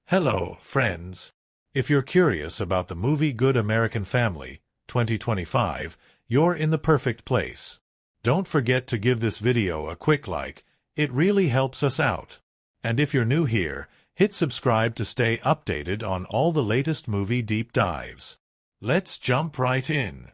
Hello, friends. If you're curious about the movie Good American Family, 2025, you're in the perfect place. Don't forget to give this video a quick like, it really helps us out. And if you're new here, hit subscribe to stay updated on all the latest movie deep dives. Let's jump right in.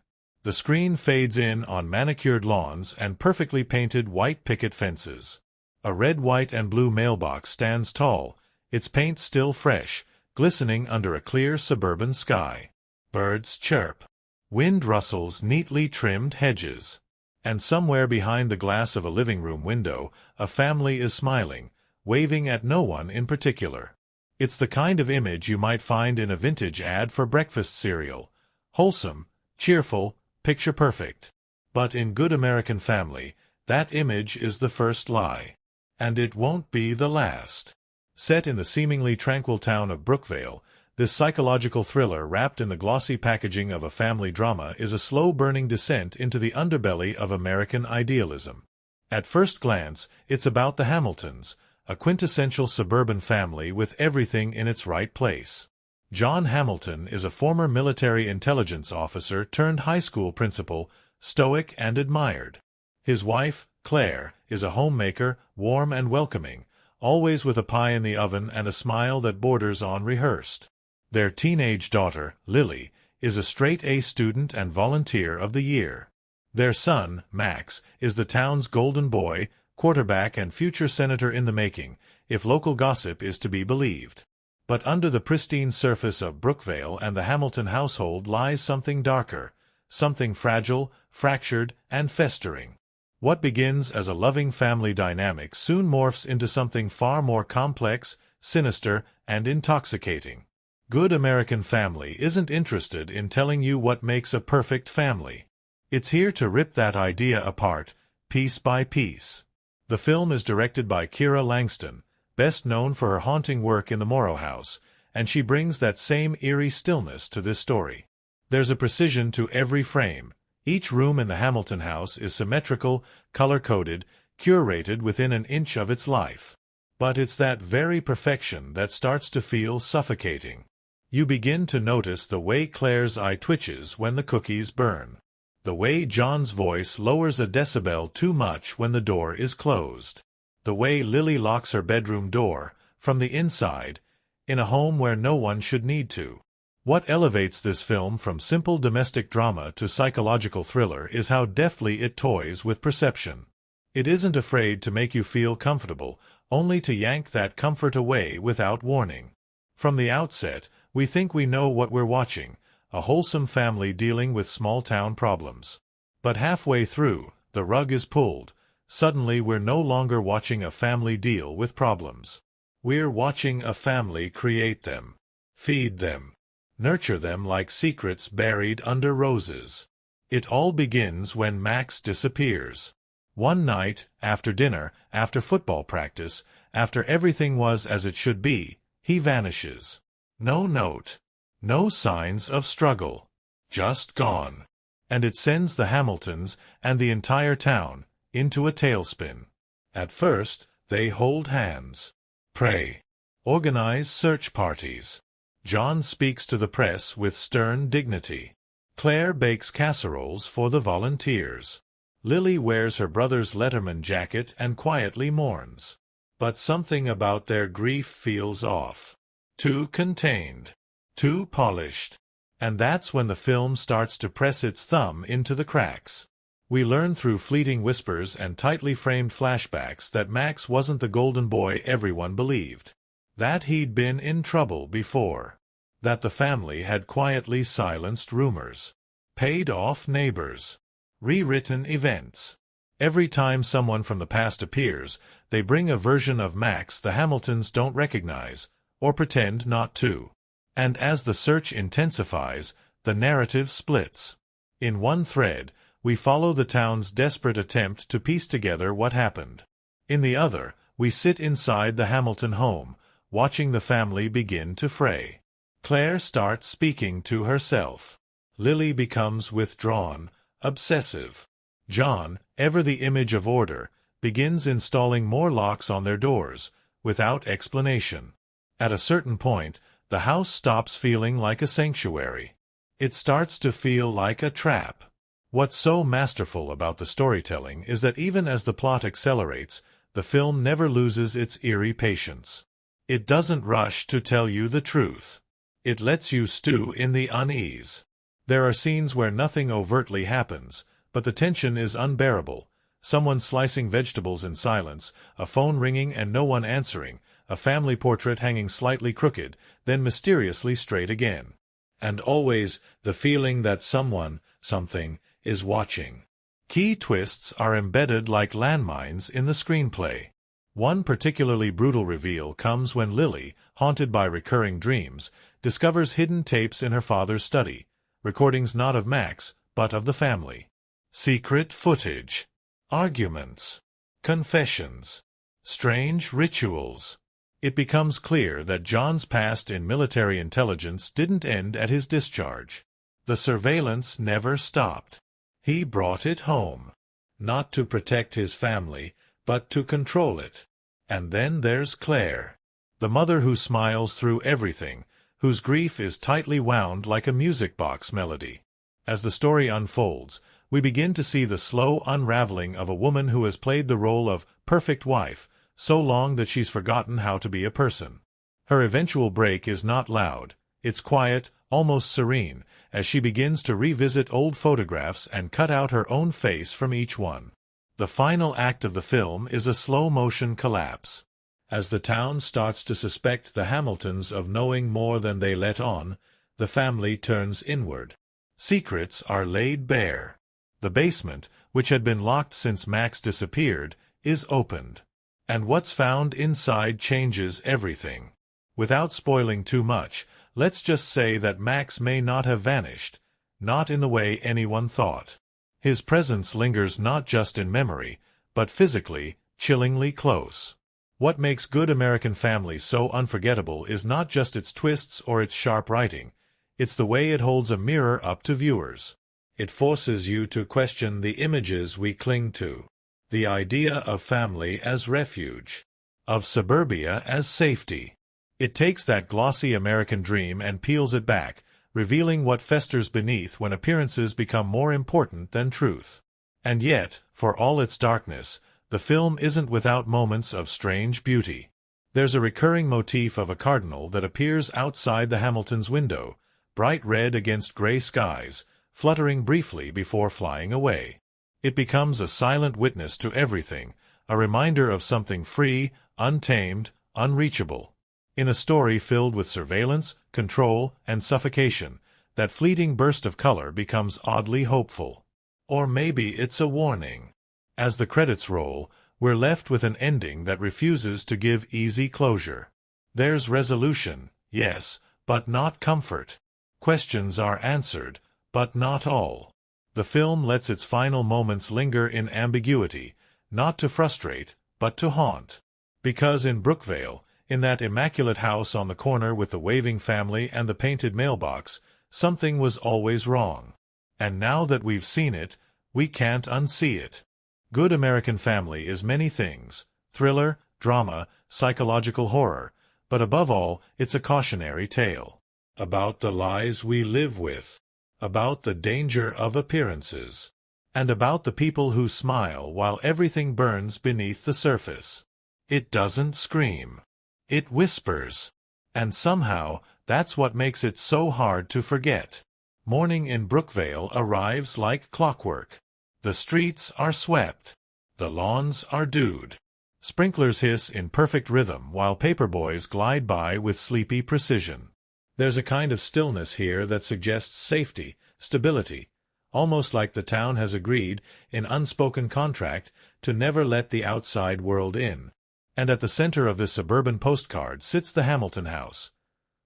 The screen fades in on manicured lawns and perfectly painted white picket fences. A red, white, and blue mailbox stands tall, its paint still fresh, glistening under a clear suburban sky. Birds chirp. Wind rustles neatly trimmed hedges. And somewhere behind the glass of a living room window, a family is smiling, waving at no one in particular. It's the kind of image you might find in a vintage ad for breakfast cereal. Wholesome, cheerful, picture-perfect. But in Good American Family, that image is the first lie. And it won't be the last. Set in the seemingly tranquil town of Brookvale, this psychological thriller wrapped in the glossy packaging of a family drama is a slow-burning descent into the underbelly of American idealism. At first glance, it's about the Hamiltons, a quintessential suburban family with everything in its right place. John Hamilton is a former military intelligence officer turned high school principal, stoic and admired. His wife, Clare, is a homemaker, warm and welcoming, always with a pie in the oven and a smile that borders on rehearsed. Their teenage daughter, Lily, is a straight-A student and volunteer of the year. Their son, Max, is the town's golden boy, quarterback and future senator in the making, if local gossip is to be believed. But under the pristine surface of Brookvale and the Hamilton household lies something darker, something fragile, fractured, and festering. What begins as a loving family dynamic soon morphs into something far more complex, sinister, and intoxicating. Good American Family isn't interested in telling you what makes a perfect family. It's here to rip that idea apart, piece by piece. The film is directed by Kira Langston, best known for her haunting work in the Morrow House, and she brings that same eerie stillness to this story. There's a precision to every frame. Each room in the Hamilton house is symmetrical, color-coded, curated within an inch of its life. But it's that very perfection that starts to feel suffocating. You begin to notice the way Claire's eye twitches when the cookies burn. The way John's voice lowers a decibel too much when the door is closed. The way Lily locks her bedroom door, from the inside, in a home where no one should need to. What elevates this film from simple domestic drama to psychological thriller is how deftly it toys with perception. It isn't afraid to make you feel comfortable, only to yank that comfort away without warning. From the outset, we think we know what we're watching, a wholesome family dealing with small-town problems. But halfway through, the rug is pulled. Suddenly we're no longer watching a family deal with problems. We're watching a family create them, feed them, nurture them like secrets buried under roses. It all begins when Max disappears. One night, after dinner, after football practice, after everything was as it should be, he vanishes. No note. No signs of struggle. Just gone. And it sends the Hamiltons, and the entire town, into a tailspin. At first, they hold hands. Pray. Organize search parties. John speaks to the press with stern dignity. Claire bakes casseroles for the volunteers. Lily wears her brother's Letterman jacket and quietly mourns. But something about their grief feels off. Too contained. Too polished. And that's when the film starts to press its thumb into the cracks. We learn through fleeting whispers and tightly framed flashbacks that Max wasn't the golden boy everyone believed. That he'd been in trouble before. That the family had quietly silenced rumors. Paid off neighbors. Rewritten events. Every time someone from the past appears, they bring a version of Max the Hamiltons don't recognize, or pretend not to. And as the search intensifies, the narrative splits. In one thread, we follow the town's desperate attempt to piece together what happened. In the other, we sit inside the Hamilton home, watching the family begin to fray. Claire starts speaking to herself. Lily becomes withdrawn, obsessive. John, ever the image of order, begins installing more locks on their doors, without explanation. At a certain point, the house stops feeling like a sanctuary. It starts to feel like a trap. What's so masterful about the storytelling is that even as the plot accelerates, the film never loses its eerie patience. It doesn't rush to tell you the truth. It lets you stew in the unease. There are scenes where nothing overtly happens, but the tension is unbearable. Someone slicing vegetables in silence, a phone ringing and no one answering, a family portrait hanging slightly crooked, then mysteriously straight again. And always the feeling that someone, something, is watching. Key twists are embedded like landmines in the screenplay. One particularly brutal reveal comes when Lily, haunted by recurring dreams, discovers hidden tapes in her father's study, recordings not of Max, but of the family. Secret footage. Arguments. Confessions. Strange rituals. It becomes clear that John's past in military intelligence didn't end at his discharge. The surveillance never stopped. He brought it home. Not to protect his family, but to control it. And then there's Clare. The mother who smiles through everything, whose grief is tightly wound like a music box melody. As the story unfolds, we begin to see the slow unraveling of a woman who has played the role of perfect wife so long that she's forgotten how to be a person. Her eventual break is not loud. It's quiet, almost serene, as she begins to revisit old photographs and cut out her own face from each one. The final act of the film is a slow-motion collapse. As the town starts to suspect the Hamiltons of knowing more than they let on, the family turns inward. Secrets are laid bare. The basement, which had been locked since Max disappeared, is opened. And what's found inside changes everything. Without spoiling too much, let's just say that Max may not have vanished, not in the way anyone thought. His presence lingers not just in memory, but physically, chillingly close. What makes Good American Family so unforgettable is not just its twists or its sharp writing. It's the way it holds a mirror up to viewers. It forces you to question the images we cling to. The idea of family as refuge. Of suburbia as safety. It takes that glossy American dream and peels it back, revealing what festers beneath when appearances become more important than truth. And yet, for all its darkness, the film isn't without moments of strange beauty. There's a recurring motif of a cardinal that appears outside the Hamiltons' window, bright red against gray skies, fluttering briefly before flying away. It becomes a silent witness to everything, a reminder of something free, untamed, unreachable. In a story filled with surveillance, control, and suffocation, that fleeting burst of color becomes oddly hopeful. Or maybe it's a warning. As the credits roll, we're left with an ending that refuses to give easy closure. There's resolution, yes, but not comfort. Questions are answered, but not all. The film lets its final moments linger in ambiguity, not to frustrate, but to haunt. Because in Brookvale, in that immaculate house on the corner with the waving family and the painted mailbox, something was always wrong. And now that we've seen it, we can't unsee it. Good American Family is many things: thriller, drama, psychological horror, but above all, it's a cautionary tale. About the lies we live with. About the danger of appearances. And about the people who smile while everything burns beneath the surface. It doesn't scream. It whispers. And somehow, that's what makes it so hard to forget. Morning in Brookvale arrives like clockwork. The streets are swept. The lawns are dewed. Sprinklers hiss in perfect rhythm while paperboys glide by with sleepy precision. There's a kind of stillness here that suggests safety, stability, almost like the town has agreed, in unspoken contract, to never let the outside world in. And at the center of this suburban postcard sits the Hamilton house.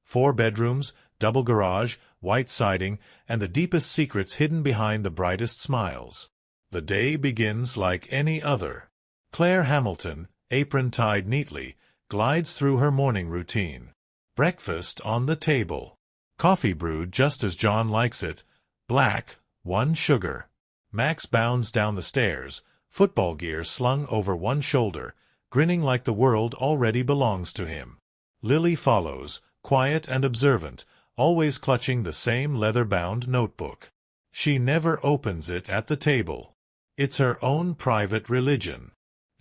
4 bedrooms, double garage, white siding, and the deepest secrets hidden behind the brightest smiles. The day begins like any other. Clare Hamilton, apron tied neatly, glides through her morning routine. Breakfast on the table. Coffee brewed just as John likes it. Black, 1 sugar. Max bounds down the stairs, football gear slung over one shoulder, grinning like the world already belongs to him. Lily follows, quiet and observant, always clutching the same leather-bound notebook. She never opens it at the table. It's her own private religion.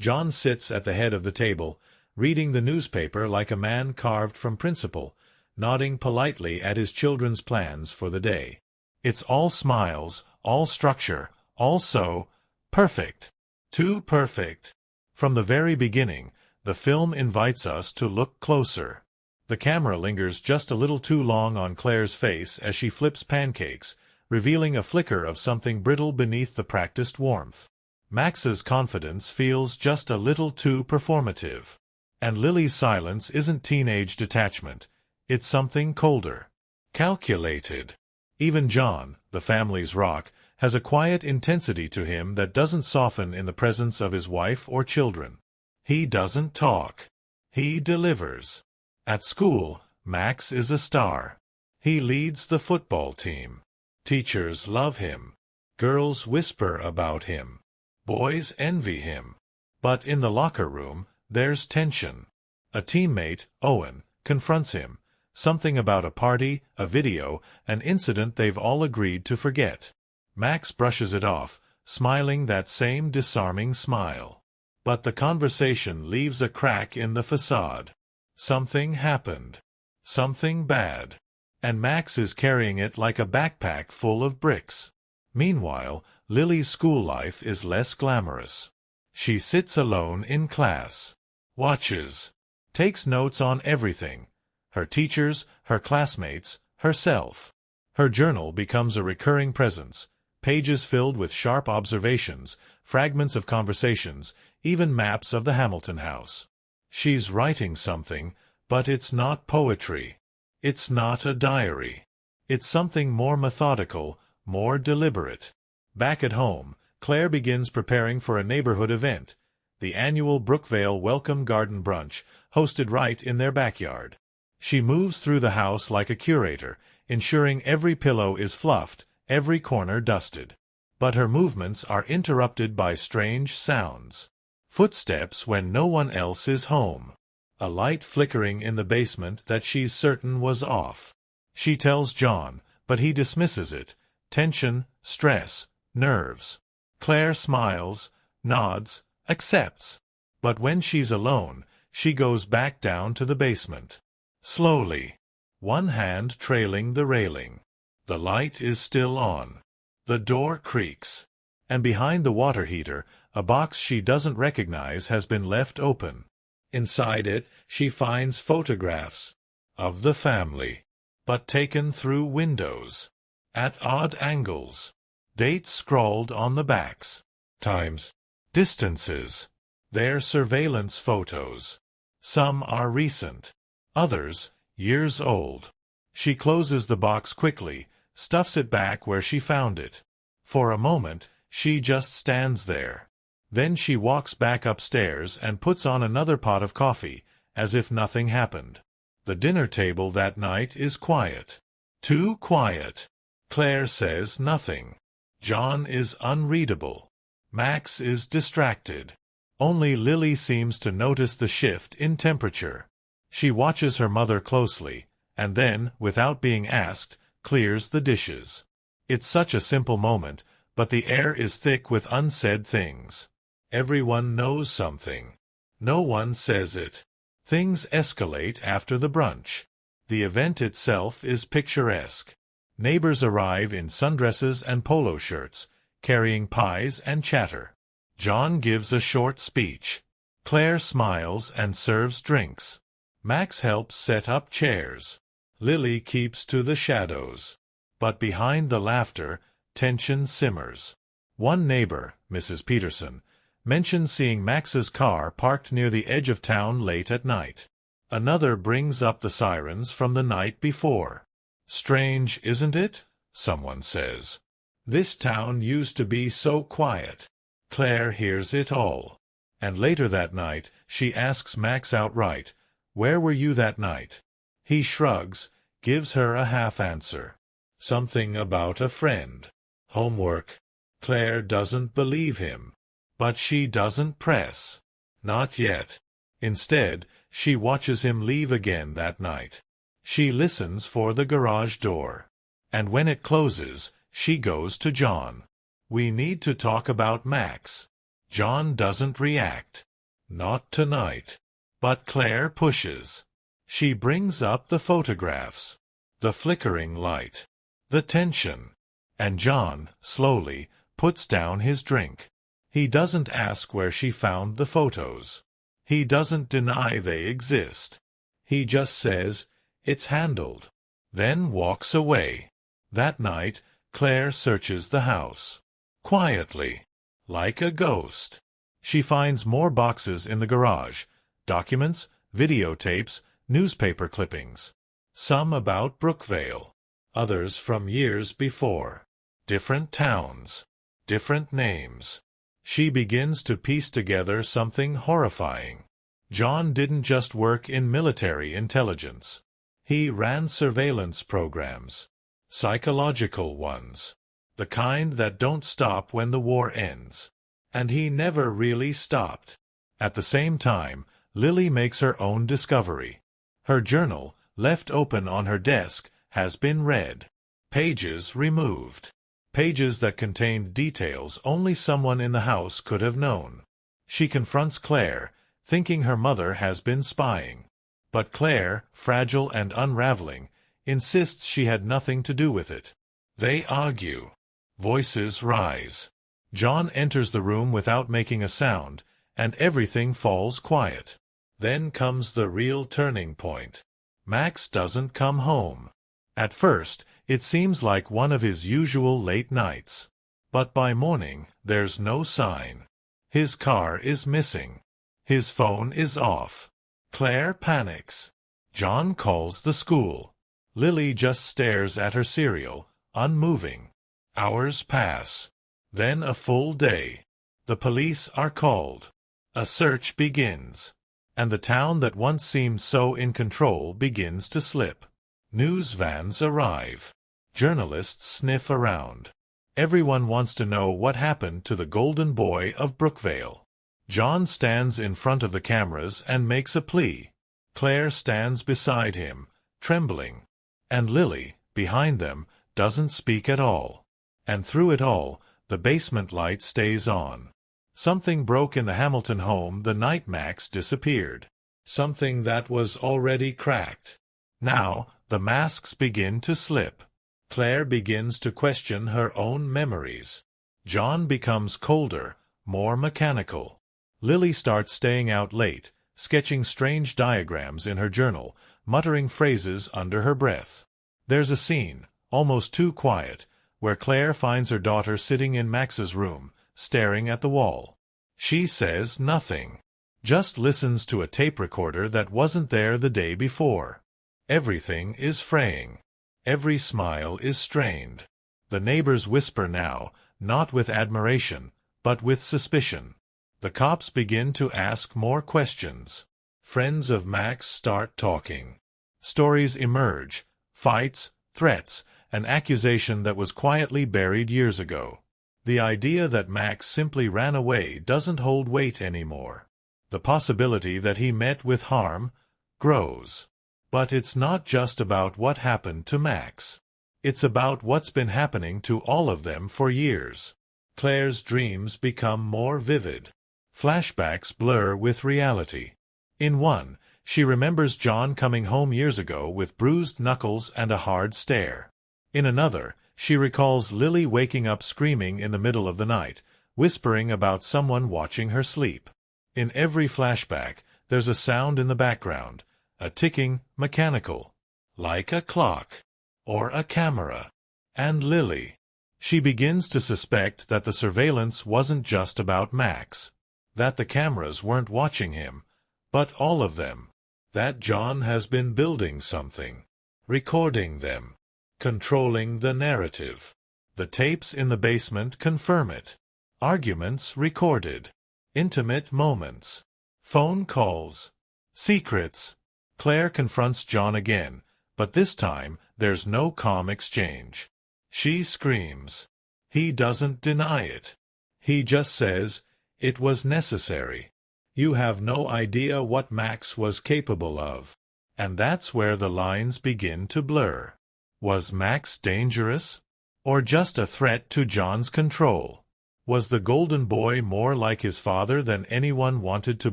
John sits at the head of the table, reading the newspaper like a man carved from principle, nodding politely at his children's plans for the day. It's all smiles, all structure, all so perfect. Too perfect. From the very beginning, the film invites us to look closer. The camera lingers just a little too long on Claire's face as she flips pancakes, revealing a flicker of something brittle beneath the practiced warmth. Max's confidence feels just a little too performative. And Lily's silence isn't teenage detachment. It's something colder. Calculated. Even John, the family's rock, has a quiet intensity to him that doesn't soften in the presence of his wife or children. He doesn't talk. He delivers. At school, Max is a star. He leads the football team. Teachers love him. Girls whisper about him. Boys envy him. But in the locker room, there's tension. A teammate, Owen, confronts him. Something about a party, a video, an incident they've all agreed to forget. Max brushes it off, smiling that same disarming smile. But the conversation leaves a crack in the facade. Something happened. Something bad. And Max is carrying it like a backpack full of bricks. Meanwhile, Lily's school life is less glamorous. She sits alone in class. Watches. Takes notes on everything. Her teachers, her classmates, herself. Her journal becomes a recurring presence. Pages filled with sharp observations, fragments of conversations, even maps of the Hamilton house. She's writing something, but it's not poetry. It's not a diary. It's something more methodical, more deliberate. Back at home, Claire begins preparing for a neighborhood event, the annual Brookvale Welcome Garden Brunch, hosted right in their backyard. She moves through the house like a curator, ensuring every pillow is fluffed, every corner dusted. But her movements are interrupted by strange sounds. Footsteps when no one else is home. A light flickering in the basement that she's certain was off. She tells John, but he dismisses it. Tension, stress, nerves. Claire smiles, nods, accepts. But when she's alone, she goes back down to the basement. Slowly. One hand trailing the railing. The light is still on. The door creaks. And behind the water heater, a box she doesn't recognize has been left open. Inside it, she finds photographs of the family, but taken through windows, at odd angles. Dates scrawled on the backs. Times. Distances. They're surveillance photos. Some are recent. Others, years old. She closes the box quickly, stuffs it back where she found it. For a moment, she just stands there. Then she walks back upstairs and puts on another pot of coffee, as if nothing happened. The dinner table that night is quiet. Too quiet. Claire says nothing. John is unreadable. Max is distracted. Only Lily seems to notice the shift in temperature. She watches her mother closely, and then, without being asked, clears the dishes. It's such a simple moment, but the air is thick with unsaid things. Everyone knows something. No one says it. Things escalate after the brunch. The event itself is picturesque. Neighbors arrive in sundresses and polo shirts, carrying pies and chatter. John gives a short speech. Claire smiles and serves drinks. Max helps set up chairs. Lily keeps to the shadows. But behind the laughter, tension simmers. One neighbor, Mrs. Peterson, mentions seeing Max's car parked near the edge of town late at night. Another brings up the sirens from the night before. Strange, isn't it? Someone says. This town used to be so quiet. Claire hears it all. And later that night, she asks Max outright, "Where were you that night?" He shrugs, gives her a half-answer. Something about a friend. Homework. Claire doesn't believe him. But she doesn't press. Not yet. Instead, She watches him leave again that night. She listens for the garage door. And when it closes, she goes to John. "We need to talk about Max." John doesn't react. Not tonight. But Clare pushes. She brings up the photographs. The flickering light. The tension. And John, slowly, puts down his drink. He doesn't ask where she found the photos. He doesn't deny they exist. He just says, "It's handled." Then walks away. That night, Clare searches the house. Quietly. Like a ghost. She finds more boxes in the garage. Documents, videotapes, newspaper clippings. Some about Brookvale. Others from years before. Different towns. Different names. She begins to piece together something horrifying. John didn't just work in military intelligence. He ran surveillance programs. Psychological ones. The kind that don't stop when the war ends. And he never really stopped. At the same time, Lily makes her own discovery. Her journal, left open on her desk, has been read. Pages removed. Pages that contained details only someone in the house could have known. She confronts Clare, thinking her mother has been spying. But Clare, fragile and unraveling, insists she had nothing to do with it. They argue. Voices rise. John enters the room without making a sound, and everything falls quiet. Then comes the real turning point. Max doesn't come home. At first, it seems like one of his usual late nights. But by morning, there's no sign. His car is missing. His phone is off. Clare panics. John calls the school. Lily just stares at her cereal, unmoving. Hours pass. Then a full day. The police are called. A search begins. And the town that once seemed so in control begins to slip. News vans arrive. Journalists sniff around. Everyone wants to know what happened to the golden boy of Brookvale. John stands in front of the cameras and makes a plea. Clare stands beside him, trembling. And Lily, behind them, doesn't speak at all. And through it all, the basement light stays on. Something broke in the Hamilton home the night Max disappeared. Something that was already cracked. Now, the masks begin to slip. Clare begins to question her own memories. John becomes colder, more mechanical. Lily starts staying out late, sketching strange diagrams in her journal, muttering phrases under her breath. There's a scene, almost too quiet, where Clare finds her daughter sitting in Max's room, staring at the wall. She says nothing. Just listens to a tape recorder that wasn't there the day before. Everything is fraying. Every smile is strained. The neighbors whisper now, not with admiration, but with suspicion. The cops begin to ask more questions. Friends of Max start talking. Stories emerge, fights, threats, an accusation that was quietly buried years ago. The idea that Max simply ran away doesn't hold weight anymore. The possibility that he met with harm grows. But it's not just about what happened to Max. It's about what's been happening to all of them for years. Clare's dreams become more vivid. Flashbacks blur with reality. In one, she remembers John coming home years ago with bruised knuckles and a hard stare. In another, she recalls Lily waking up screaming in the middle of the night, whispering about someone watching her sleep. In every flashback, there's a sound in the background, a ticking, mechanical, like a clock, or a camera. And Lily. She begins to suspect that the surveillance wasn't just about Max, that the cameras weren't watching him, but all of them, that John has been building something, recording them, controlling the narrative. The tapes in the basement confirm it. Arguments recorded. Intimate moments. Phone calls. Secrets. Clare confronts John again, but this time there's no calm exchange. She screams. He doesn't deny it. He just says, "It was necessary." You have no idea what Max was capable of. And that's where the lines begin to blur. Was Max dangerous? Or just a threat to John's control? Was the golden boy more like his father than anyone wanted to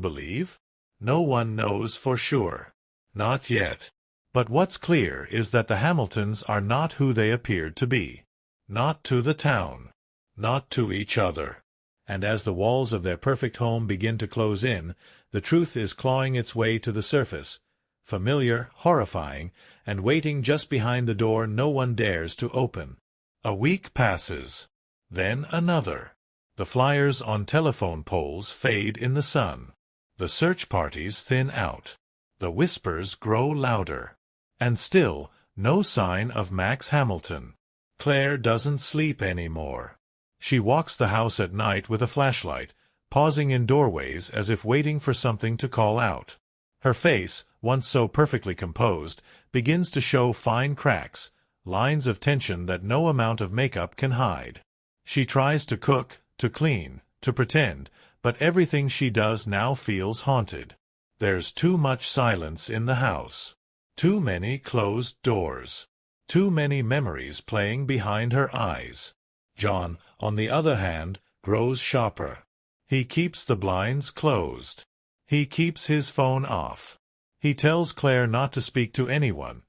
believe? No one knows for sure. Not yet. But what's clear is that the Hamiltons are not who they appeared to be. Not to the town. Not to each other. And as the walls of their perfect home begin to close in, the truth is clawing its way to the surface, familiar, horrifying, and waiting just behind the door no one dares to open. A week passes. Then another. The flyers on telephone poles fade in the sun. The search parties thin out. The whispers grow louder. And still, no sign of Max Hamilton. Claire doesn't sleep anymore. She walks the house at night with a flashlight, pausing in doorways as if waiting for something to call out. Her face, once so perfectly composed, begins to show fine cracks, lines of tension that no amount of makeup can hide. She tries to cook, to clean, to pretend, but everything she does now feels haunted. There's too much silence in the house. Too many closed doors. Too many memories playing behind her eyes. John, on the other hand, grows sharper. He keeps the blinds closed. He keeps his phone off. He tells Claire not to speak to anyone.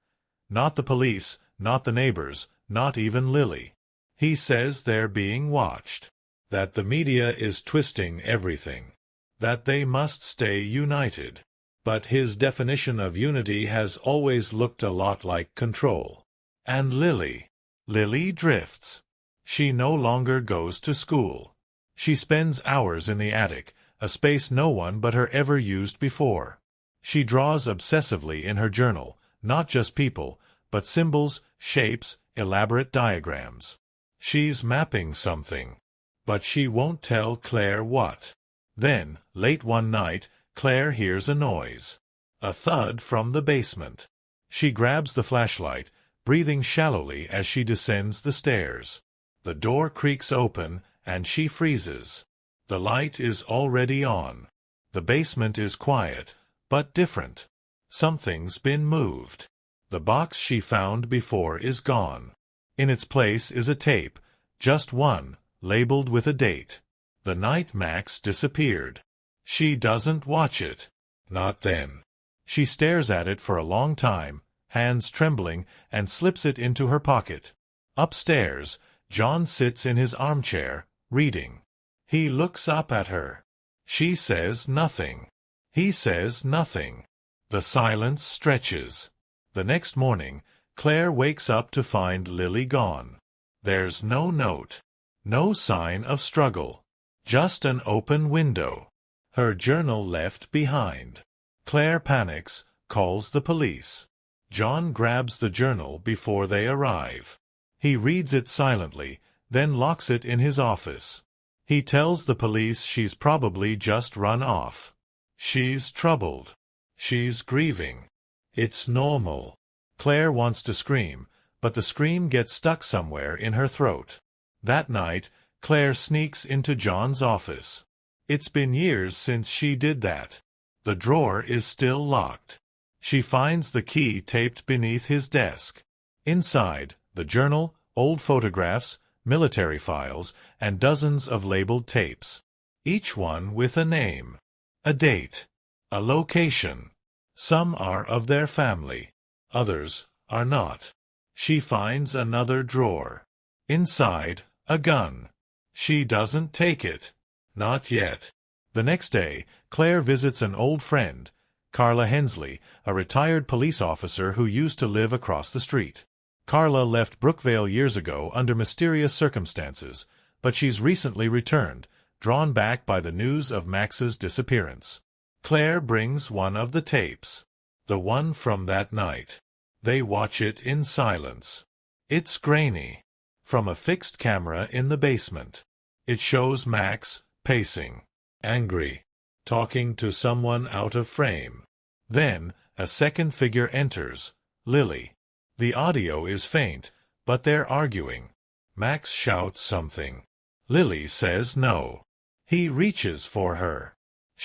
Not the police, not the neighbors, not even Lily. He says they're being watched. That the media is twisting everything. That they must stay united. But his definition of unity has always looked a lot like control. And Lily. Lily drifts. She no longer goes to school. She spends hours in the attic, a space no one but her ever used before. She draws obsessively in her journal, not just people, but symbols, shapes, elaborate diagrams. She's mapping something. But she won't tell Claire what. Then, late one night, Claire hears a noise. A thud from the basement. She grabs the flashlight, breathing shallowly as she descends the stairs. The door creaks open, and she freezes. The light is already on. The basement is quiet, but different. Something's been moved. The box she found before is gone. In its place is a tape, just one, labeled with a date. The night Max disappeared. She doesn't watch it. Not then. She stares at it for a long time, hands trembling, and slips it into her pocket. Upstairs, John sits in his armchair, reading. He looks up at her. She says nothing. He says nothing. The silence stretches. The next morning, Claire wakes up to find Lily gone. There's no note. No sign of struggle. Just an open window. Her journal left behind. Claire panics, calls the police. John grabs the journal before they arrive. He reads it silently, then locks it in his office. He tells the police she's probably just run off. She's troubled. She's grieving. It's normal. Claire wants to scream, but the scream gets stuck somewhere in her throat. That night, Claire sneaks into John's office. It's been years since she did that. The drawer is still locked. She finds the key taped beneath his desk. Inside, the journal, old photographs, military files, and dozens of labeled tapes. Each one with a name, a date, a location. Some are of their family. Others are not. She finds another drawer. Inside, a gun. She doesn't take it. Not yet. The next day, Claire visits an old friend, Carla Hensley, a retired police officer who used to live across the street. Carla left Brookvale years ago under mysterious circumstances, but she's recently returned, drawn back by the news of Max's disappearance. Claire brings one of the tapes. The one from that night. They watch it in silence. It's grainy. From a fixed camera in the basement. It shows Max, pacing, angry, talking to someone out of frame. Then, a second figure enters, Lily. The audio is faint, but they're arguing. Max shouts something. Lily says no. He reaches for her.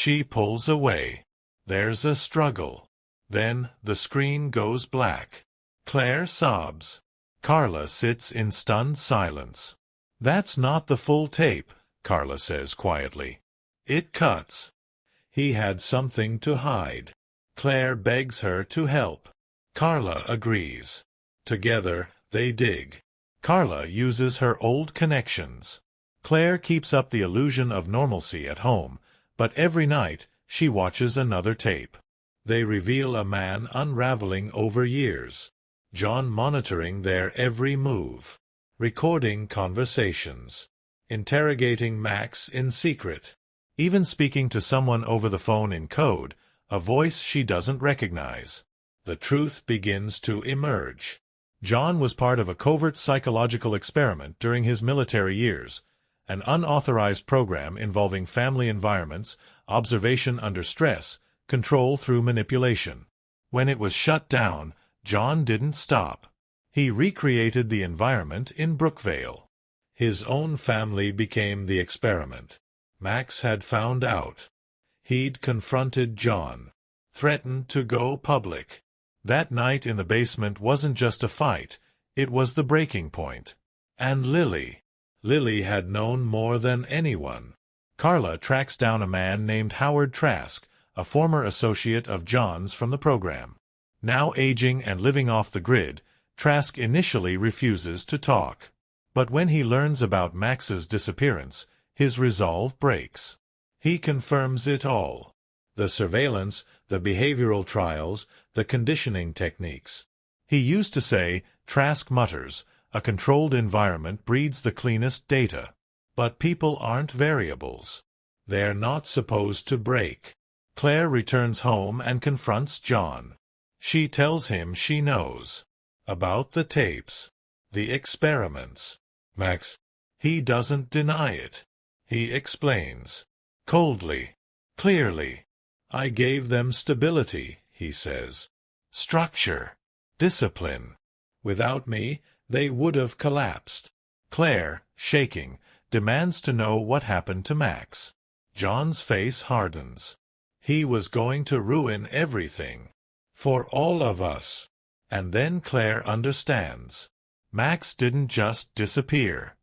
She pulls away. There's a struggle. Then the screen goes black. Claire sobs. Carla sits in stunned silence. "That's not the full tape," Carla says quietly. "It cuts." He had something to hide. Claire begs her to help. Carla agrees. Together, they dig. Carla uses her old connections. Claire keeps up the illusion of normalcy at home, but every night she watches another tape. They reveal a man unraveling over years. John monitoring their every move. Recording conversations. Interrogating Max in secret. Even speaking to someone over the phone in code, a voice she doesn't recognize. The truth begins to emerge. John was part of a covert psychological experiment during his military years, an unauthorized program involving family environments, observation under stress, control through manipulation. When it was shut down, John didn't stop. He recreated the environment in Brookvale. His own family became the experiment. Max had found out. He'd confronted John. Threatened to go public. That night in the basement wasn't just a fight, it was the breaking point. And Lily. Lily had known more than anyone. Carla tracks down a man named Howard Trask, a former associate of John's from the program. Now aging and living off the grid, Trask initially refuses to talk. But when he learns about Max's disappearance, his resolve breaks. He confirms it all. The surveillance, the behavioral trials, the conditioning techniques. He used to say, Trask mutters, a controlled environment breeds the cleanest data. But people aren't variables. They're not supposed to break. Claire returns home and confronts John. She tells him she knows. About the tapes. The experiments. Max. He doesn't deny it. He explains. Coldly. Clearly. I gave them stability, he says. Structure. Discipline. Without me, they would have collapsed. Claire, shaking, demands to know what happened to Max. John's face hardens. He was going to ruin everything. For all of us. And then Claire understands. Max didn't just disappear.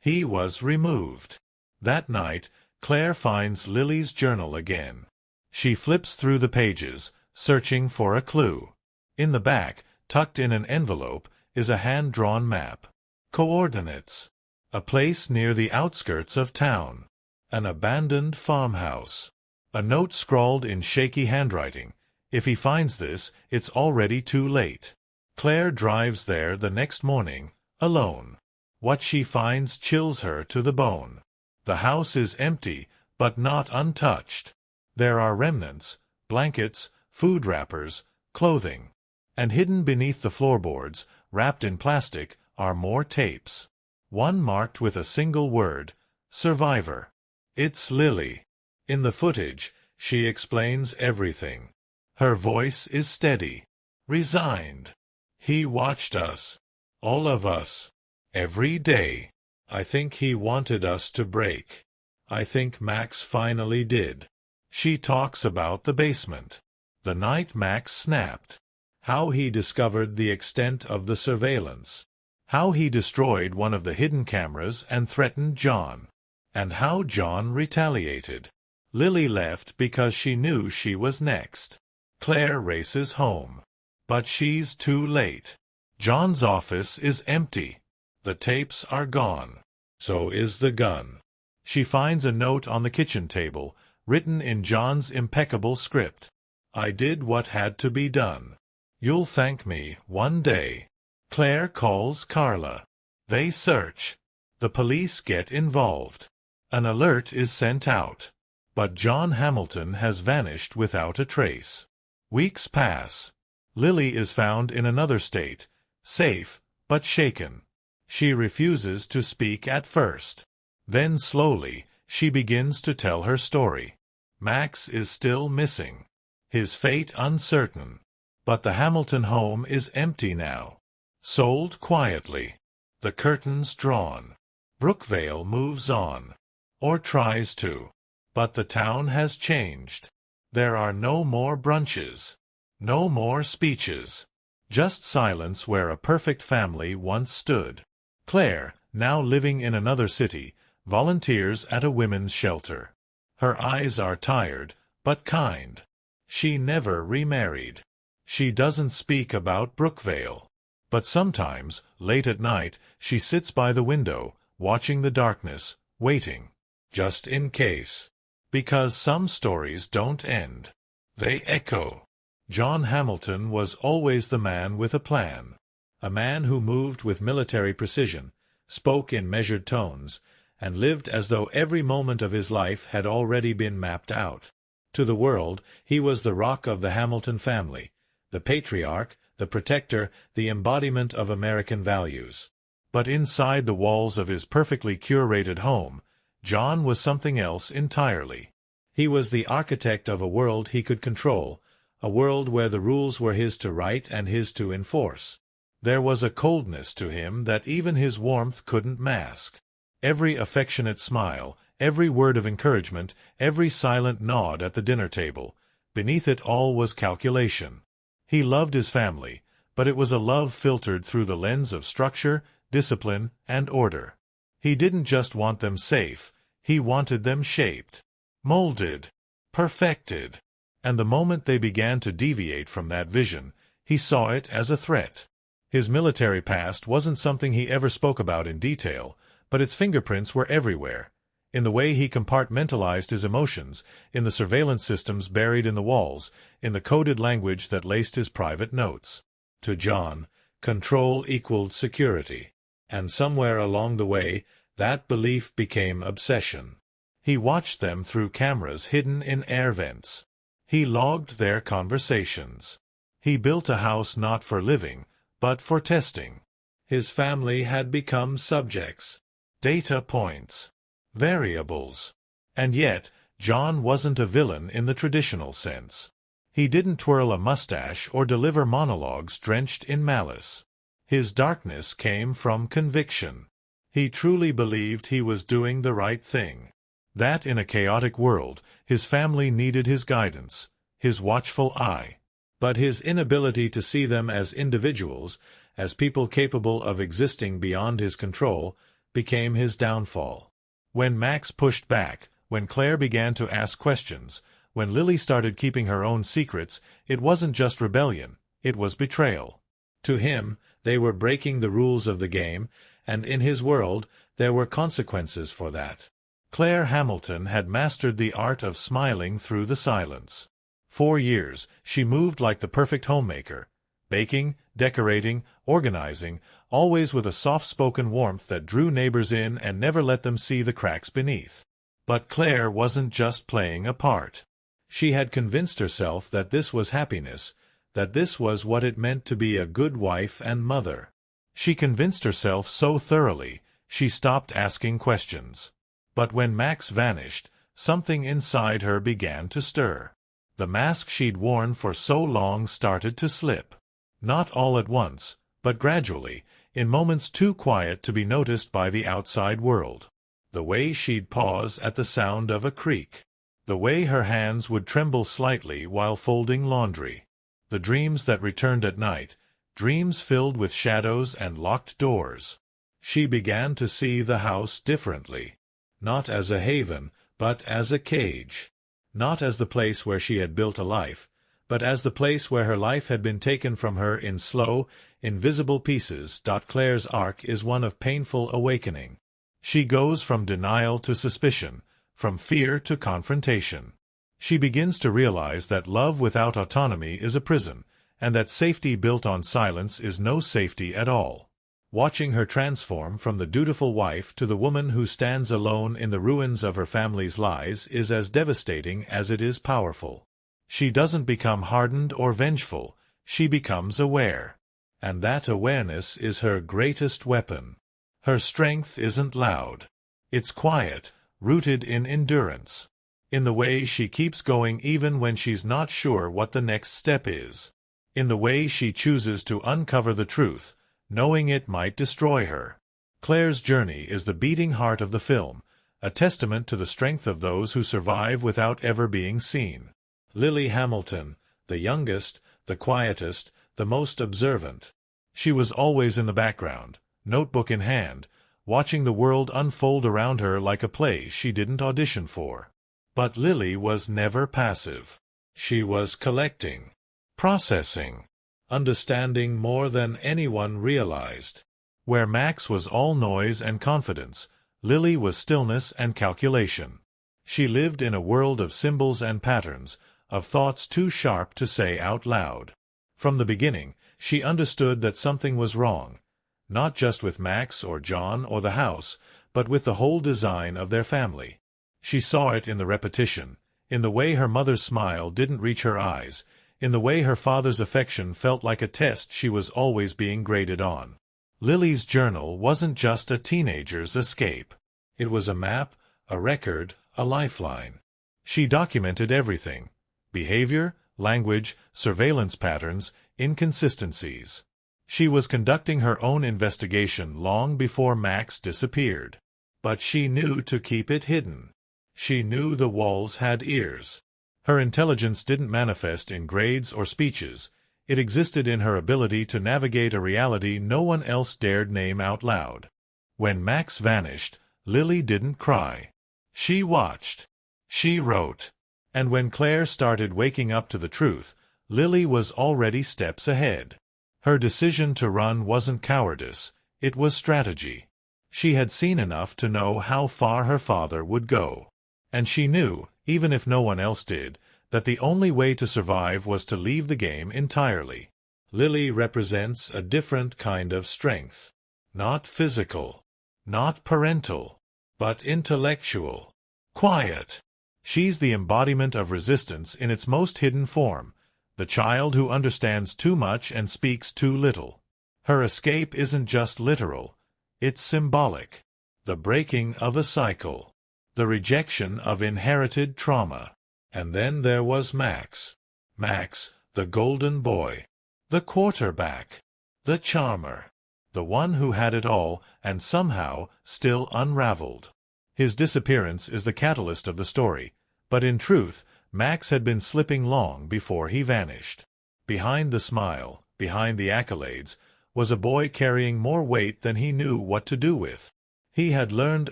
He was removed. That night, Claire finds Lily's journal again. She flips through the pages, searching for a clue. In the back, tucked in an envelope, is a hand-drawn map. Coordinates. A place near the outskirts of town. An abandoned farmhouse. A note scrawled in shaky handwriting. If he finds this, it's already too late. Claire drives there the next morning, alone. What she finds chills her to the bone. The house is empty, but not untouched. There are remnants, blankets, food wrappers, clothing. And hidden beneath the floorboards, wrapped in plastic, are more tapes. One marked with a single word, Survivor. It's Lily. In the footage, she explains everything. Her voice is steady, resigned. He watched us. All of us. Every day. I think he wanted us to break. I think Max finally did. She talks about the basement. The night Max snapped. How he discovered the extent of the surveillance. How he destroyed one of the hidden cameras and threatened John. And how John retaliated. Lily left because she knew she was next. Claire races home. But she's too late. John's office is empty. The tapes are gone. So is the gun. She finds a note on the kitchen table, written in John's impeccable script. I did what had to be done. You'll thank me one day. Claire calls Carla. They search. The police get involved. An alert is sent out. But John Hamilton has vanished without a trace. Weeks pass. Lily is found in another state, safe, but shaken. She refuses to speak at first. Then slowly, she begins to tell her story. Max is still missing. His fate uncertain. But the Hamilton home is empty now. Sold quietly. The curtains drawn. Brookvale moves on. Or tries to. But the town has changed. There are no more brunches. No more speeches. Just silence where a perfect family once stood. Clare, now living in another city, volunteers at a women's shelter. Her eyes are tired, but kind. She never remarried. She doesn't speak about Brookvale. But sometimes, late at night, she sits by the window, watching the darkness, waiting. Just in case. Because some stories don't end. They echo. John Hamilton was always the man with a plan. A man who moved with military precision, spoke in measured tones, and lived as though every moment of his life had already been mapped out. To the world, he was the rock of the Hamilton family, the patriarch, the protector, the embodiment of American values. But inside the walls of his perfectly curated home, John was something else entirely. He was the architect of a world he could control, a world where the rules were his to write and his to enforce. There was a coldness to him that even his warmth couldn't mask. Every affectionate smile, every word of encouragement, every silent nod at the dinner table, beneath it all was calculation. He loved his family, but it was a love filtered through the lens of structure, discipline, and order. He didn't just want them safe, he wanted them shaped, molded, perfected. And the moment they began to deviate from that vision, he saw it as a threat. His military past wasn't something he ever spoke about in detail, but its fingerprints were everywhere. In the way he compartmentalized his emotions, in the surveillance systems buried in the walls, in the coded language that laced his private notes. To John, control equaled security. And somewhere along the way, that belief became obsession. He watched them through cameras hidden in air vents. He logged their conversations. He built a house not for living, but for testing. His family had become subjects, data points, variables. And yet, John wasn't a villain in the traditional sense. He didn't twirl a mustache or deliver monologues drenched in malice. His darkness came from conviction. He truly believed he was doing the right thing. That in a chaotic world, his family needed his guidance, his watchful eye. But his inability to see them as individuals, as people capable of existing beyond his control, became his downfall. When Max pushed back, when Claire began to ask questions, when Lily started keeping her own secrets, it wasn't just rebellion, it was betrayal. To him, they were breaking the rules of the game, and in his world, there were consequences for that. Clare Hamilton had mastered the art of smiling through the silence. 4 years, she moved like the perfect homemaker, baking, decorating, organizing, always with a soft-spoken warmth that drew neighbors in and never let them see the cracks beneath. But Clare wasn't just playing a part. She had convinced herself that this was happiness, that this was what it meant to be a good wife and mother. She convinced herself so thoroughly, she stopped asking questions. But when Max vanished, something inside her began to stir. The mask she'd worn for so long started to slip. Not all at once, but gradually, in moments too quiet to be noticed by the outside world. The way she'd pause at the sound of a creak. The way her hands would tremble slightly while folding laundry. The dreams that returned at night, dreams filled with shadows and locked doors. She began to see the house differently. Not as a haven, but as a cage. Not as the place where she had built a life, but as the place where her life had been taken from her in slow, invisible pieces. Claire's arc is one of painful awakening. She goes from denial to suspicion, from fear to confrontation. She begins to realize that love without autonomy is a prison, and that safety built on silence is no safety at all. Watching her transform from the dutiful wife to the woman who stands alone in the ruins of her family's lies is as devastating as it is powerful. She doesn't become hardened or vengeful, she becomes aware. And that awareness is her greatest weapon. Her strength isn't loud. It's quiet, rooted in endurance. In the way she keeps going even when she's not sure what the next step is. In the way she chooses to uncover the truth, knowing it might destroy her. Claire's journey is the beating heart of the film, a testament to the strength of those who survive without ever being seen. Lily Hamilton, the youngest, the quietest, the most observant. She was always in the background, notebook in hand, watching the world unfold around her like a play she didn't audition for. But Lily was never passive. She was collecting, processing, understanding more than anyone realized. Where Max was all noise and confidence, Lily was stillness and calculation. She lived in a world of symbols and patterns, of thoughts too sharp to say out loud. From the beginning, she understood that something was wrong, not just with Max or John or the house, but with the whole design of their family. She saw it in the repetition, in the way her mother's smile didn't reach her eyes, in the way her father's affection felt like a test she was always being graded on. Lily's journal wasn't just a teenager's escape. It was a map, a record, a lifeline. She documented everything: behavior, language, surveillance patterns, inconsistencies. She was conducting her own investigation long before Max disappeared. But she knew to keep it hidden. She knew the walls had ears. Her intelligence didn't manifest in grades or speeches. It existed in her ability to navigate a reality no one else dared name out loud. When Max vanished, Lily didn't cry. She watched. She wrote. And when Clare started waking up to the truth, Lily was already steps ahead. Her decision to run wasn't cowardice, it was strategy. She had seen enough to know how far her father would go. And she knew, even if no one else did, that the only way to survive was to leave the game entirely. Lily represents a different kind of strength. Not physical, not parental, but intellectual. Quiet. She's the embodiment of resistance in its most hidden form, the child who understands too much and speaks too little. Her escape isn't just literal, it's symbolic. The breaking of a cycle. The rejection of inherited trauma. And then there was Max. Max, the golden boy. The quarterback. The charmer. The one who had it all and somehow still unraveled. His disappearance is the catalyst of the story, but in truth, Max had been slipping long before he vanished. Behind the smile, behind the accolades, was a boy carrying more weight than he knew what to do with. He had learned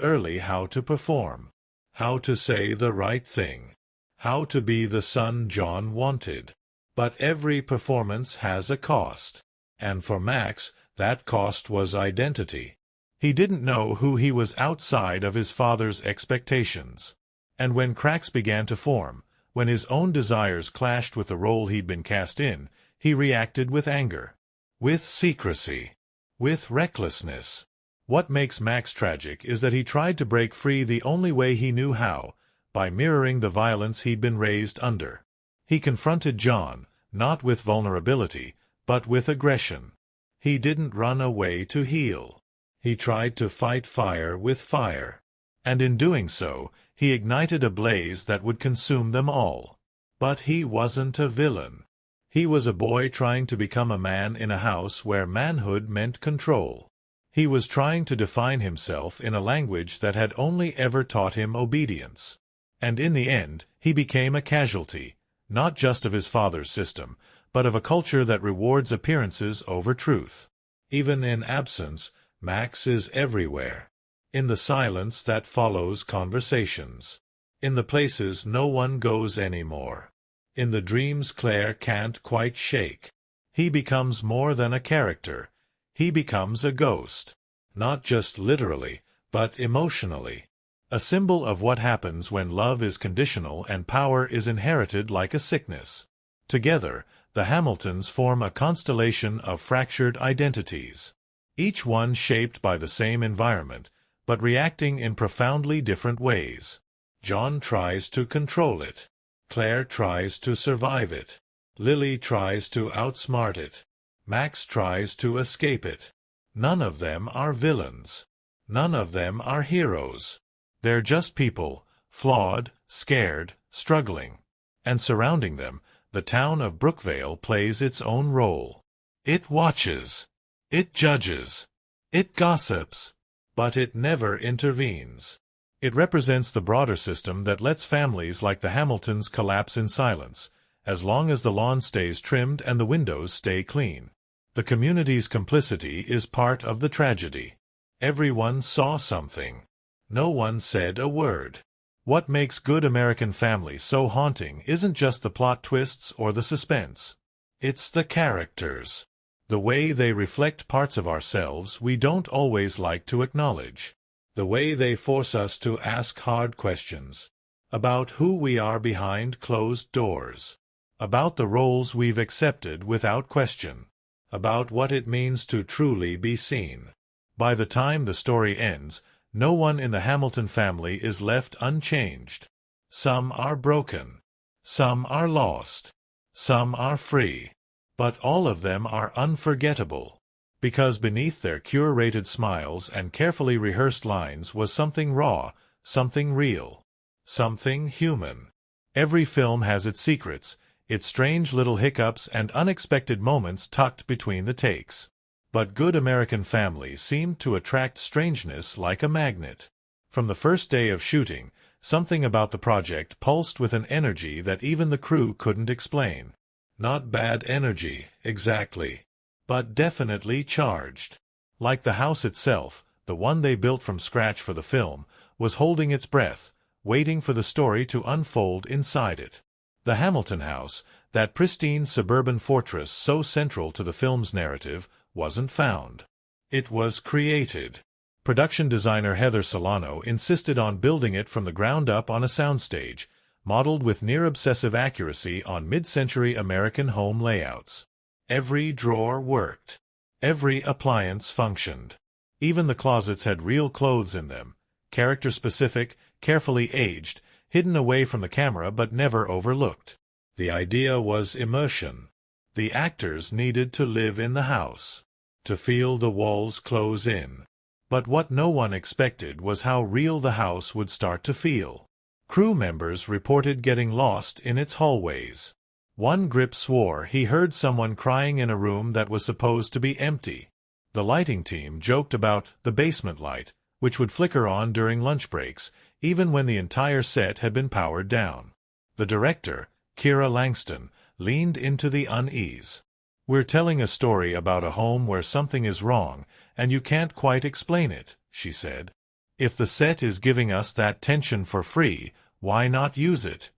early how to perform, how to say the right thing, how to be the son John wanted. But every performance has a cost. And for Max, that cost was identity. He didn't know who he was outside of his father's expectations. And when cracks began to form, when his own desires clashed with the role he'd been cast in, he reacted with anger, with secrecy, with recklessness. What makes Max tragic is that he tried to break free the only way he knew how, by mirroring the violence he'd been raised under. He confronted John, not with vulnerability, but with aggression. He didn't run away to heal. He tried to fight fire with fire. And in doing so, he ignited a blaze that would consume them all. But he wasn't a villain. He was a boy trying to become a man in a house where manhood meant control. He was trying to define himself in a language that had only ever taught him obedience. And in the end, he became a casualty, not just of his father's system, but of a culture that rewards appearances over truth. Even in absence, Max is everywhere. In the silence that follows conversations. In the places no one goes anymore. In the dreams Clare can't quite shake. He becomes more than a character. He becomes a ghost. Not just literally, but emotionally. A symbol of what happens when love is conditional and power is inherited like a sickness. Together, the Hamiltons form a constellation of fractured identities. Each one shaped by the same environment, but reacting in profoundly different ways. John tries to control it. Clare tries to survive it. Lily tries to outsmart it. Max tries to escape it. None of them are villains. None of them are heroes. They're just people, flawed, scared, struggling. And surrounding them, the town of Brookvale plays its own role. It watches. It judges. It gossips. But it never intervenes. It represents the broader system that lets families like the Hamiltons collapse in silence, as long as the lawn stays trimmed and the windows stay clean. The community's complicity is part of the tragedy. Everyone saw something. No one said a word. What makes Good American Family so haunting isn't just the plot twists or the suspense. It's the characters. The way they reflect parts of ourselves we don't always like to acknowledge. The way they force us to ask hard questions. About who we are behind closed doors. About the roles we've accepted without question. About what it means to truly be seen. By the time the story ends, no one in the Hamilton family is left unchanged. Some are broken. Some are lost. Some are free. But all of them are unforgettable. Because beneath their curated smiles and carefully rehearsed lines was something raw, something real, something human. Every film has its secrets, its strange little hiccups and unexpected moments tucked between the takes. But Good American Family seemed to attract strangeness like a magnet. From the first day of shooting, something about the project pulsed with an energy that even the crew couldn't explain. Not bad energy, exactly, but definitely charged. Like the house itself, the one they built from scratch for the film, was holding its breath, waiting for the story to unfold inside it. The Hamilton house, that pristine suburban fortress so central to the film's narrative, wasn't found. It was created. Production designer Heather Solano insisted on building it from the ground up on a soundstage, modeled with near-obsessive accuracy on mid-century American home layouts. Every drawer worked. Every appliance functioned. Even the closets had real clothes in them, character-specific, carefully aged, hidden away from the camera but never overlooked. The idea was immersion. The actors needed to live in the house, to feel the walls close in. But what no one expected was how real the house would start to feel. Crew members reported getting lost in its hallways. One grip swore he heard someone crying in a room that was supposed to be empty. The lighting team joked about the basement light, which would flicker on during lunch breaks, even when the entire set had been powered down. The director, Kira Langston, leaned into the unease. "We're telling a story about a home where something is wrong, and you can't quite explain it," she said. "If the set is giving us that tension for free, why not use it?"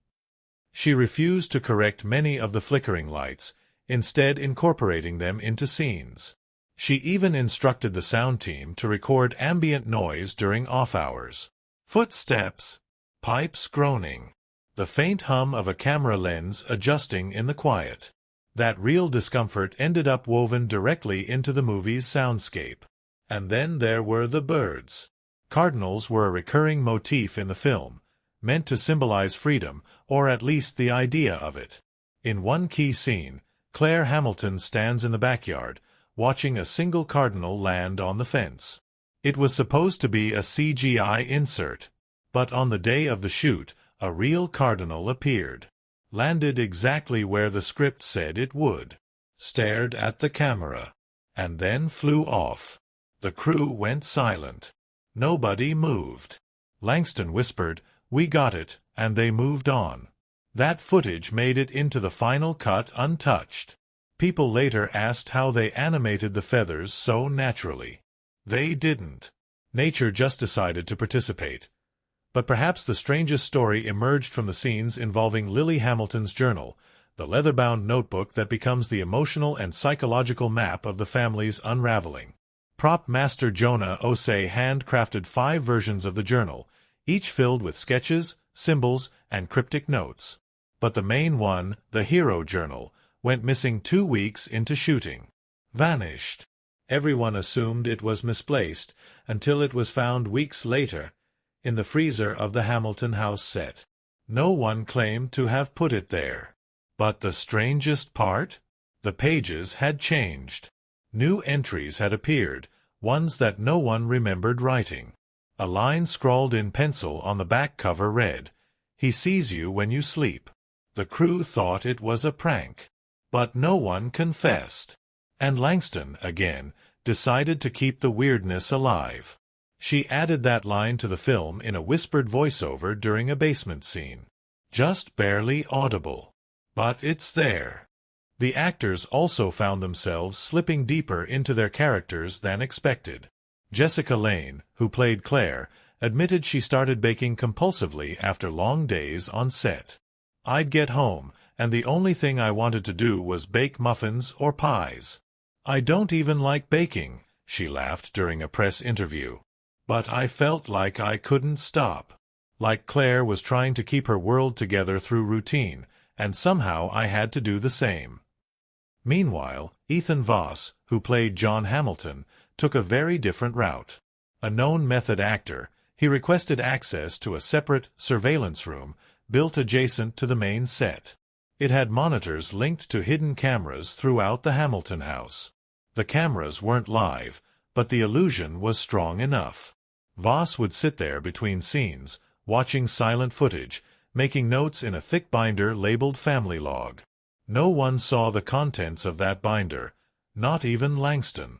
She refused to correct many of the flickering lights, instead incorporating them into scenes. She even instructed the sound team to record ambient noise during off-hours. Footsteps, pipes groaning, the faint hum of a camera lens adjusting in the quiet. That real discomfort ended up woven directly into the movie's soundscape. And then there were the birds. Cardinals were a recurring motif in the film, meant to symbolize freedom, or at least the idea of it. In one key scene, Clare Hamilton stands in the backyard, watching a single cardinal land on the fence. It was supposed to be a CGI insert, but on the day of the shoot, a real cardinal appeared. Landed exactly where the script said it would. Stared at the camera. And then flew off. The crew went silent. Nobody moved. Langston whispered, "We got it," and they moved on. That footage made it into the final cut untouched. People later asked how they animated the feathers so naturally. They didn't. Nature just decided to participate. But perhaps the strangest story emerged from the scenes involving Lily Hamilton's journal, the leather-bound notebook that becomes the emotional and psychological map of the family's unraveling. Prop master Jonah Osei handcrafted 5 versions of the journal, each filled with sketches, symbols, and cryptic notes. But the main one, the Hero Journal, went missing 2 weeks into shooting. Vanished. Everyone assumed it was misplaced, until it was found weeks later, in the freezer of the Hamilton house set. No one claimed to have put it there. But the strangest part? The pages had changed. New entries had appeared, ones that no one remembered writing. A line scrawled in pencil on the back cover read, "He sees you when you sleep." The crew thought it was a prank. But no one confessed. And Langston, again, decided to keep the weirdness alive. She added that line to the film in a whispered voiceover during a basement scene. Just barely audible. But it's there. The actors also found themselves slipping deeper into their characters than expected. Jessica Lange, who played Clare, admitted she started baking compulsively after long days on set. I'd get home, and the only thing I wanted to do was bake muffins or pies. I don't even like baking, she laughed during a press interview. But I felt like I couldn't stop. Like Clare was trying to keep her world together through routine, and somehow I had to do the same. Meanwhile, Ethan Voss, who played John Hamilton, took a very different route. A known method actor, he requested access to a separate surveillance room built adjacent to the main set. It had monitors linked to hidden cameras throughout the Hamilton house. The cameras weren't live, but the illusion was strong enough. Voss would sit there between scenes, watching silent footage, making notes in a thick binder labeled Family Log. No one saw the contents of that binder, not even Langston.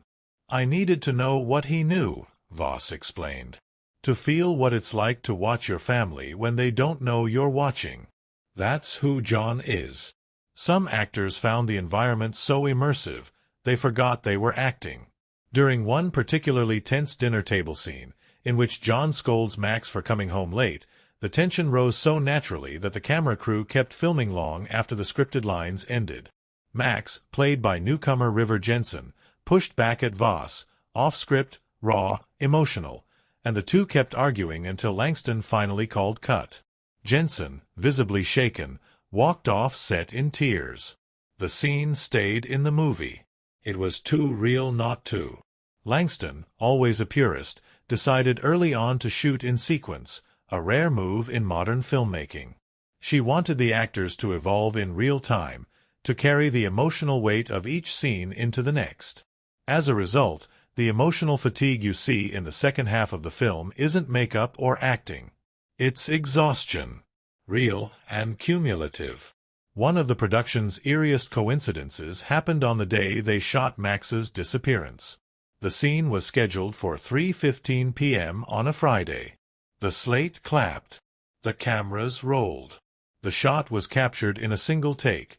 I needed to know what he knew, Voss explained. To feel what it's like to watch your family when they don't know you're watching. That's who John is. Some actors found the environment so immersive, they forgot they were acting. During one particularly tense dinner table scene, in which John scolds Max for coming home late, the tension rose so naturally that the camera crew kept filming long after the scripted lines ended. Max, played by newcomer River Jensen, pushed back at Voss, off-script, raw, emotional, and the two kept arguing until Langston finally called cut. Jensen, visibly shaken, walked off set in tears. The scene stayed in the movie. It was too real not to. Langston, always a purist, decided early on to shoot in sequence, a rare move in modern filmmaking. She wanted the actors to evolve in real time, to carry the emotional weight of each scene into the next. As a result, the emotional fatigue you see in the second half of the film isn't makeup or acting. It's exhaustion. Real and cumulative. One of the production's eeriest coincidences happened on the day they shot Max's disappearance. The scene was scheduled for 3:15 p.m. on a Friday. The slate clapped. The cameras rolled. The shot was captured in a single take,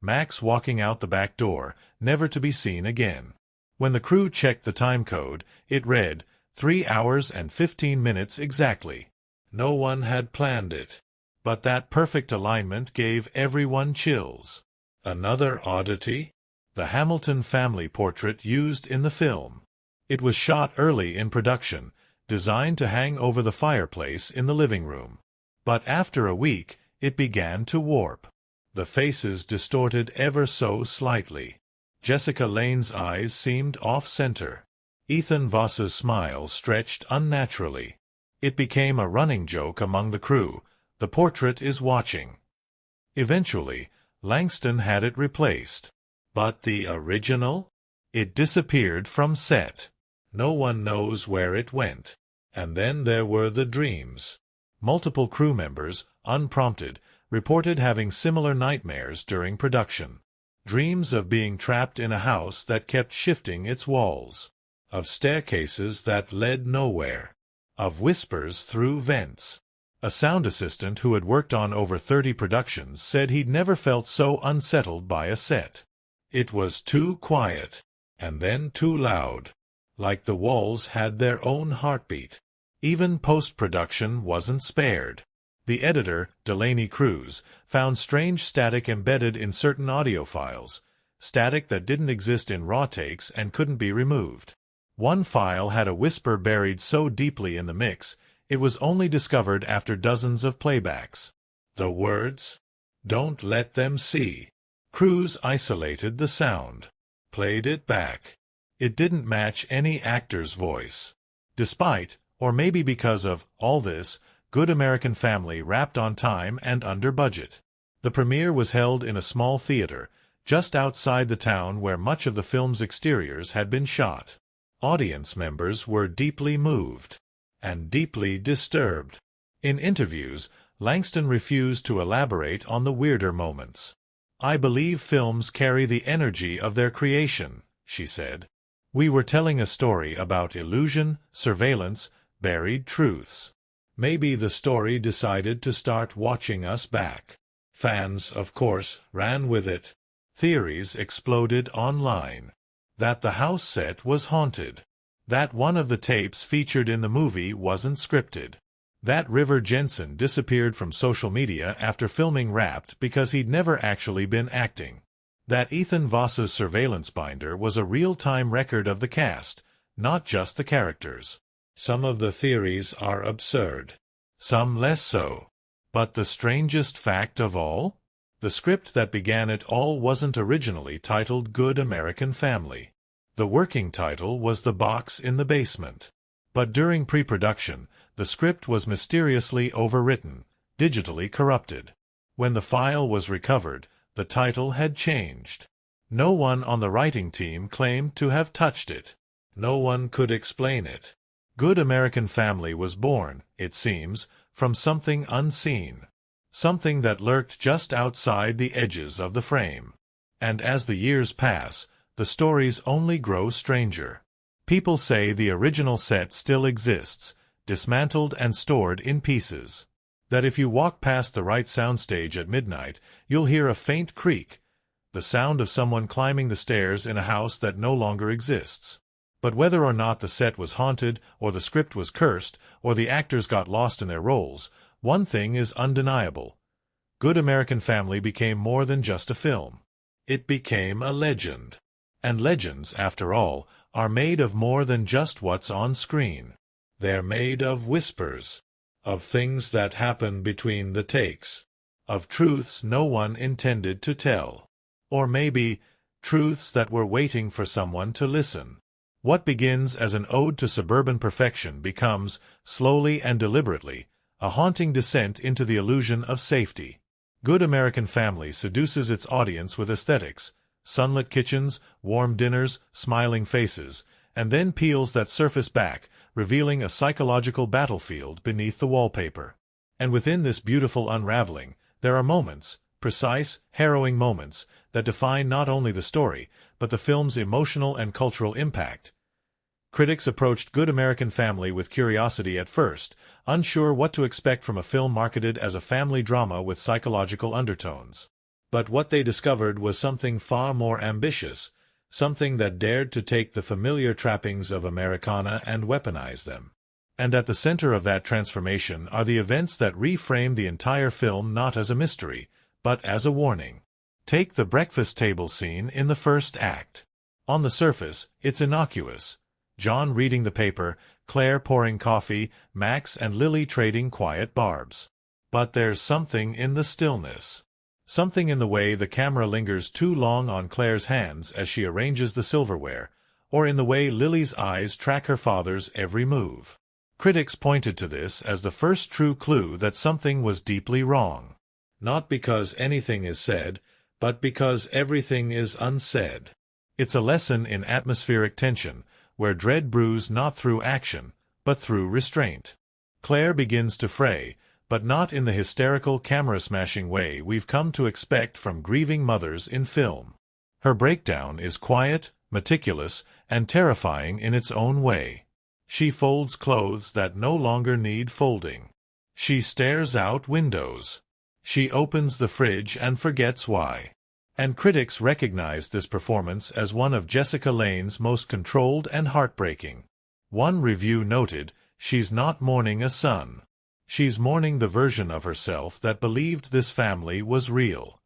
Max walking out the back door, never to be seen again. When the crew checked the time code, it read 3 hours and 15 minutes exactly. No one had planned it. But that perfect alignment gave everyone chills. Another oddity? The Hamilton family portrait used in the film. It was shot early in production, designed to hang over the fireplace in the living room. But after a week, it began to warp. The faces distorted ever so slightly. Jessica Lange's eyes seemed off-center. Ethan Voss's smile stretched unnaturally. It became a running joke among the crew. The portrait is watching. Eventually, Langston had it replaced. But the original? It disappeared from set. No one knows where it went. And then there were the dreams. Multiple crew members, unprompted, reported having similar nightmares during production. Dreams of being trapped in a house that kept shifting its walls. Of staircases that led nowhere. Of whispers through vents. A sound assistant who had worked on over 30 productions said he'd never felt so unsettled by a set. It was too quiet, and then too loud. Like the walls had their own heartbeat. Even post-production wasn't spared. The editor, Delaney Cruz, found strange static embedded in certain audio files, static that didn't exist in raw takes and couldn't be removed. One file had a whisper buried so deeply in the mix, it was only discovered after dozens of playbacks. The words? Don't let them see. Cruz isolated the sound. Played it back. It didn't match any actor's voice. Despite, or maybe because of, all this, Good American Family wrapped on time and under budget. The premiere was held in a small theater, just outside the town where much of the film's exteriors had been shot. Audience members were deeply moved. And deeply disturbed. In interviews, Langston refused to elaborate on the weirder moments. I believe films carry the energy of their creation, she said. We were telling a story about illusion, surveillance, buried truths. Maybe the story decided to start watching us back. Fans, of course, ran with it. Theories exploded online. That the house set was haunted. That one of the tapes featured in the movie wasn't scripted. That River Jensen disappeared from social media after filming Wrapped because he'd never actually been acting. That Ethan Voss's surveillance binder was a real-time record of the cast, not just the characters. Some of the theories are absurd. Some less so. But the strangest fact of all? The script that began it all wasn't originally titled Good American Family. The working title was The Box in the Basement. But during pre-production, the script was mysteriously overwritten, digitally corrupted. When the file was recovered, the title had changed. No one on the writing team claimed to have touched it. No one could explain it. Good American Family was born, it seems, from something unseen. Something that lurked just outside the edges of the frame. And as the years pass, the stories only grow stranger. People say the original set still exists, dismantled and stored in pieces. That if you walk past the right soundstage at midnight, you'll hear a faint creak, the sound of someone climbing the stairs in a house that no longer exists. But whether or not the set was haunted, or the script was cursed, or the actors got lost in their roles, one thing is undeniable. Good American Family became more than just a film. It became a legend. And legends, after all, are made of more than just what's on screen. They're made of whispers. Of things that happen between the takes. Of truths no one intended to tell. Or maybe, truths that were waiting for someone to listen. What begins as an ode to suburban perfection becomes, slowly and deliberately, a haunting descent into the illusion of safety. Good American Family seduces its audience with aesthetics, sunlit kitchens, warm dinners, smiling faces, and then peels that surface back, revealing a psychological battlefield beneath the wallpaper. And within this beautiful unraveling, there are moments, precise, harrowing moments, that define not only the story, but the film's emotional and cultural impact. Critics approached Good American Family with curiosity at first, unsure what to expect from a film marketed as a family drama with psychological undertones. But what they discovered was something far more ambitious, something that dared to take the familiar trappings of Americana and weaponize them. And at the center of that transformation are the events that reframe the entire film not as a mystery, but as a warning. Take the breakfast table scene in the first act. On the surface, it's innocuous. John reading the paper, Claire pouring coffee, Max and Lily trading quiet barbs. But there's something in the stillness. Something in the way the camera lingers too long on Claire's hands as she arranges the silverware, or in the way Lily's eyes track her father's every move. Critics pointed to this as the first true clue that something was deeply wrong. Not because anything is said, but because everything is unsaid. It's a lesson in atmospheric tension, where dread brews not through action, but through restraint. Claire begins to fray, but not in the hysterical camera-smashing way we've come to expect from grieving mothers in film. Her breakdown is quiet, meticulous, and terrifying in its own way. She folds clothes that no longer need folding. She stares out windows. She opens the fridge and forgets why. And critics recognize this performance as one of Jessica Lange's most controlled and heartbreaking. One review noted, "She's not mourning a son. She's mourning the version of herself that believed this family was real."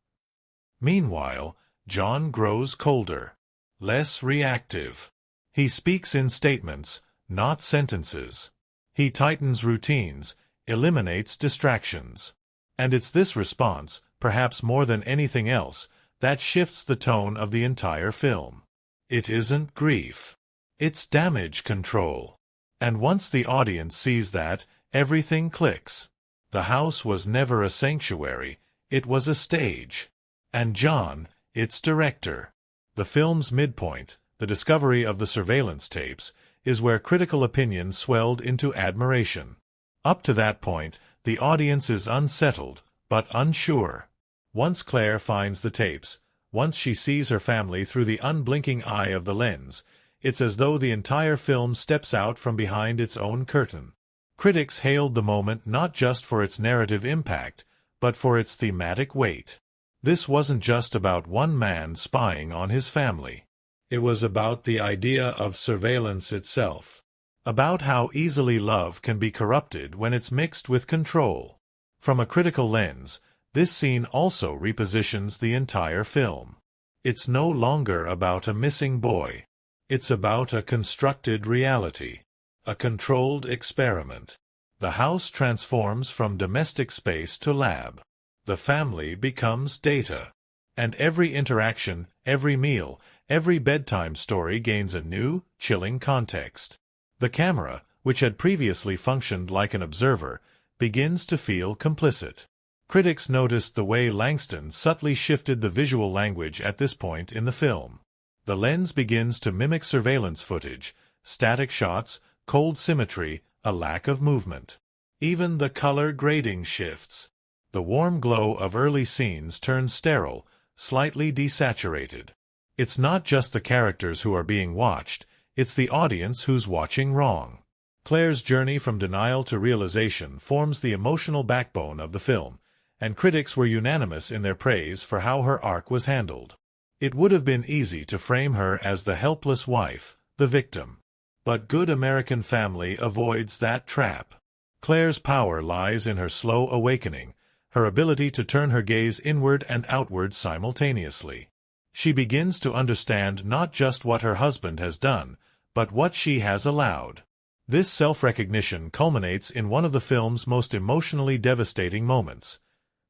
Meanwhile, John grows colder, less reactive. He speaks in statements, not sentences. He tightens routines, eliminates distractions. And it's this response, perhaps more than anything else, that shifts the tone of the entire film. It isn't grief. It's damage control. And once the audience sees that, everything clicks. The house was never a sanctuary, it was a stage. And John, its director. The film's midpoint, the discovery of the surveillance tapes, is where critical opinion swelled into admiration. Up to that point, the audience is unsettled, but unsure. Once Claire finds the tapes, once she sees her family through the unblinking eye of the lens, It's as though the entire film steps out from behind its own curtain. Critics hailed the moment not just for its narrative impact, but for its thematic weight. This wasn't just about one man spying on his family. It was about the idea of surveillance itself. About how easily love can be corrupted when it's mixed with control. From a critical lens, this scene also repositions the entire film. It's no longer about a missing boy. It's about a constructed reality. A controlled experiment. The house transforms from domestic space to lab. The family becomes data. And every interaction, every meal, every bedtime story gains a new, chilling context. The camera, which had previously functioned like an observer, begins to feel complicit. Critics noticed the way Langston subtly shifted the visual language at this point in the film. The lens begins to mimic surveillance footage, static shots, cold symmetry, a lack of movement. Even the color grading shifts. The warm glow of early scenes turns sterile, slightly desaturated. It's not just the characters who are being watched, it's the audience who's watching wrong. Claire's journey from denial to realization forms the emotional backbone of the film, and critics were unanimous in their praise for how her arc was handled. It would have been easy to frame her as the helpless wife, the victim. But Good American Family avoids that trap. Claire's power lies in her slow awakening, her ability to turn her gaze inward and outward simultaneously. She begins to understand not just what her husband has done, but what she has allowed. This self-recognition culminates in one of the film's most emotionally devastating moments,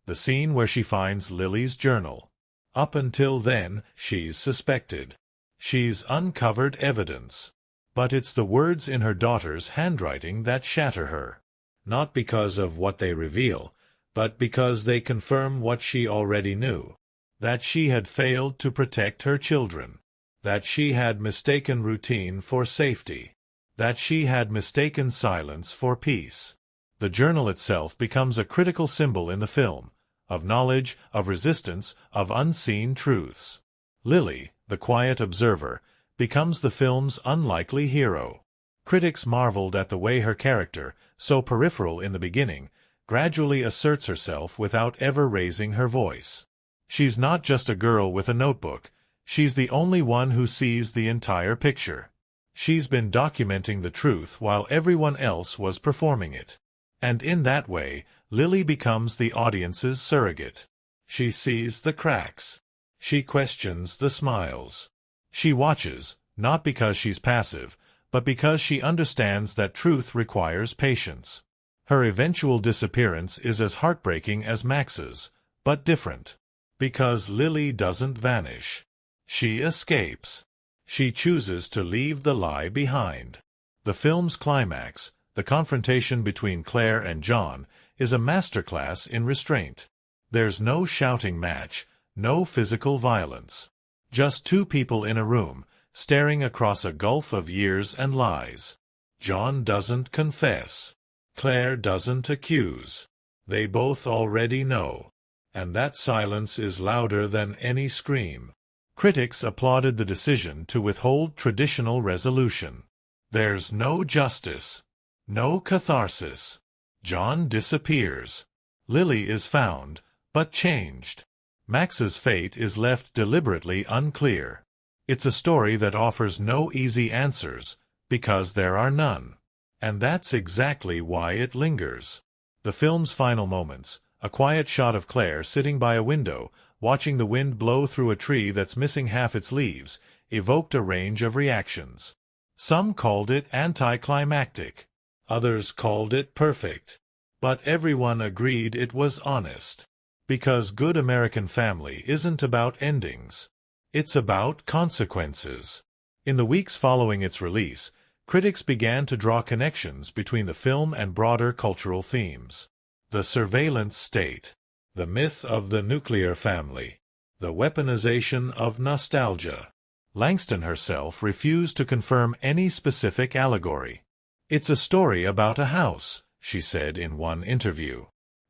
the scene where she finds Lily's journal. Up until then, she's suspected. She's uncovered evidence. But it's the words in her daughter's handwriting that shatter her. Not because of what they reveal, but because they confirm what she already knew. That she had failed to protect her children. That she had mistaken routine for safety. That she had mistaken silence for peace. The journal itself becomes a critical symbol in the film, of knowledge, of resistance, of unseen truths. Lily, the quiet observer, becomes the film's unlikely hero. Critics marveled at the way her character, so peripheral in the beginning, gradually asserts herself without ever raising her voice. She's not just a girl with a notebook, she's the only one who sees the entire picture. She's been documenting the truth while everyone else was performing it. And in that way, Lily becomes the audience's surrogate. She sees the cracks. She questions the smiles. She watches, not because she's passive, but because she understands that truth requires patience. Her eventual disappearance is as heartbreaking as Max's, but different. Because Lily doesn't vanish. She escapes. She chooses to leave the lie behind. The film's climax, the confrontation between Clare and John, is a masterclass in restraint. There's no shouting match, no physical violence. Just two people in a room, staring across a gulf of years and lies. John doesn't confess. Clare doesn't accuse. They both already know. And that silence is louder than any scream. Critics applauded the decision to withhold traditional resolution. There's no justice. No catharsis. John disappears. Lily is found, but changed. Max's fate is left deliberately unclear. It's a story that offers no easy answers, because there are none. And that's exactly why it lingers. The film's final moments, a quiet shot of Clare sitting by a window, watching the wind blow through a tree that's missing half its leaves, evoked a range of reactions. Some called it anticlimactic. Others called it perfect. But everyone agreed it was honest. Because Good American Family isn't about endings. It's about consequences. In the weeks following its release, critics began to draw connections between the film and broader cultural themes. The surveillance state. The myth of the nuclear family. The weaponization of nostalgia. Langston herself refused to confirm any specific allegory. "It's a story about a house," she said in one interview.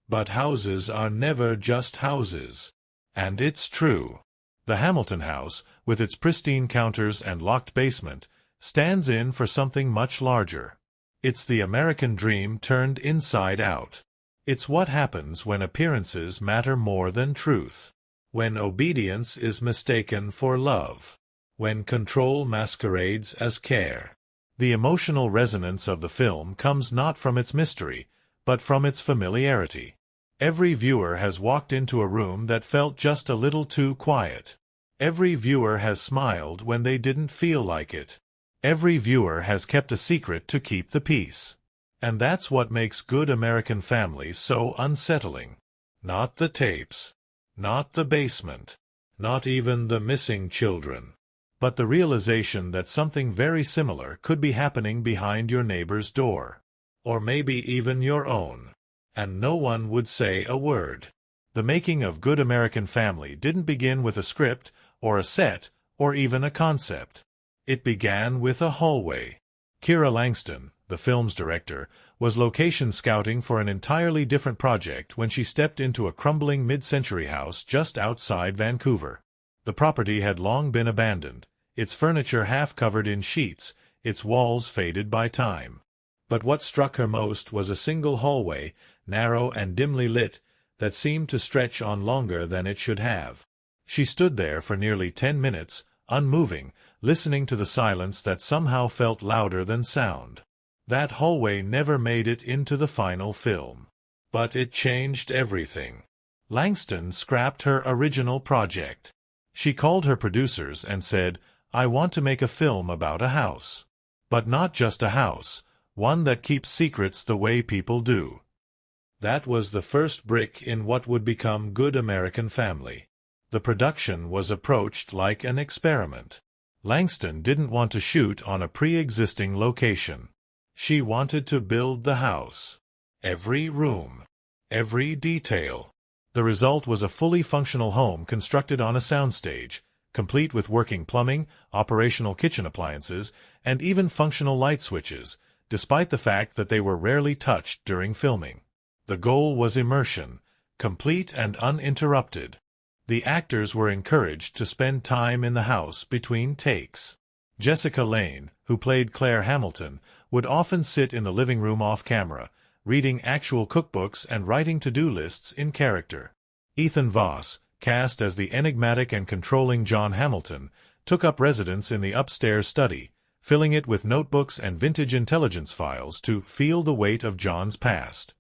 But houses are never just houses. And it's true. The Hamilton house, with its pristine counters and locked basement, stands in for something much larger. It's the American dream turned inside out. It's what happens when appearances matter more than truth. When obedience is mistaken for love. When control masquerades as care. The emotional resonance of the film comes not from its mystery, but from its familiarity. Every viewer has walked into a room that felt just a little too quiet. Every viewer has smiled when they didn't feel like it. Every viewer has kept a secret to keep the peace. And that's what makes Good American Family so unsettling. Not the tapes. Not the basement. Not even the missing children. But the realization that something very similar could be happening behind your neighbor's door. Or maybe even your own. And no one would say a word. The making of Good American Family didn't begin with a script, or a set, or even a concept. It began with a hallway. Kira Langston, the film's director, was location scouting for an entirely different project when she stepped into a crumbling mid-century house just outside Vancouver. The property had long been abandoned, its furniture half covered in sheets, its walls faded by time. But what struck her most was a single hallway, narrow and dimly lit, that seemed to stretch on longer than it should have. She stood there for nearly 10 minutes, unmoving, listening to the silence that somehow felt louder than sound. That hallway never made it into the final film. But it changed everything. Langston scrapped her original project. She called her producers and said, "I want to make a film about a house. But not just a house, one that keeps secrets the way people do." That was the first brick in what would become Good American Family. The production was approached like an experiment. Langston didn't want to shoot on a pre-existing location. She wanted to build the house. Every room. Every detail. The result was a fully functional home constructed on a soundstage, complete with working plumbing, operational kitchen appliances, and even functional light switches, despite the fact that they were rarely touched during filming. The goal was immersion, complete and uninterrupted. The actors were encouraged to spend time in the house between takes. Jessica Lange, who played Clare Hamilton, would often sit in the living room off-camera, reading actual cookbooks and writing to-do lists in character. Ethan Voss, cast as the enigmatic and controlling John Hamilton, took up residence in the upstairs study, filling it with notebooks and vintage intelligence files to feel the weight of John's past.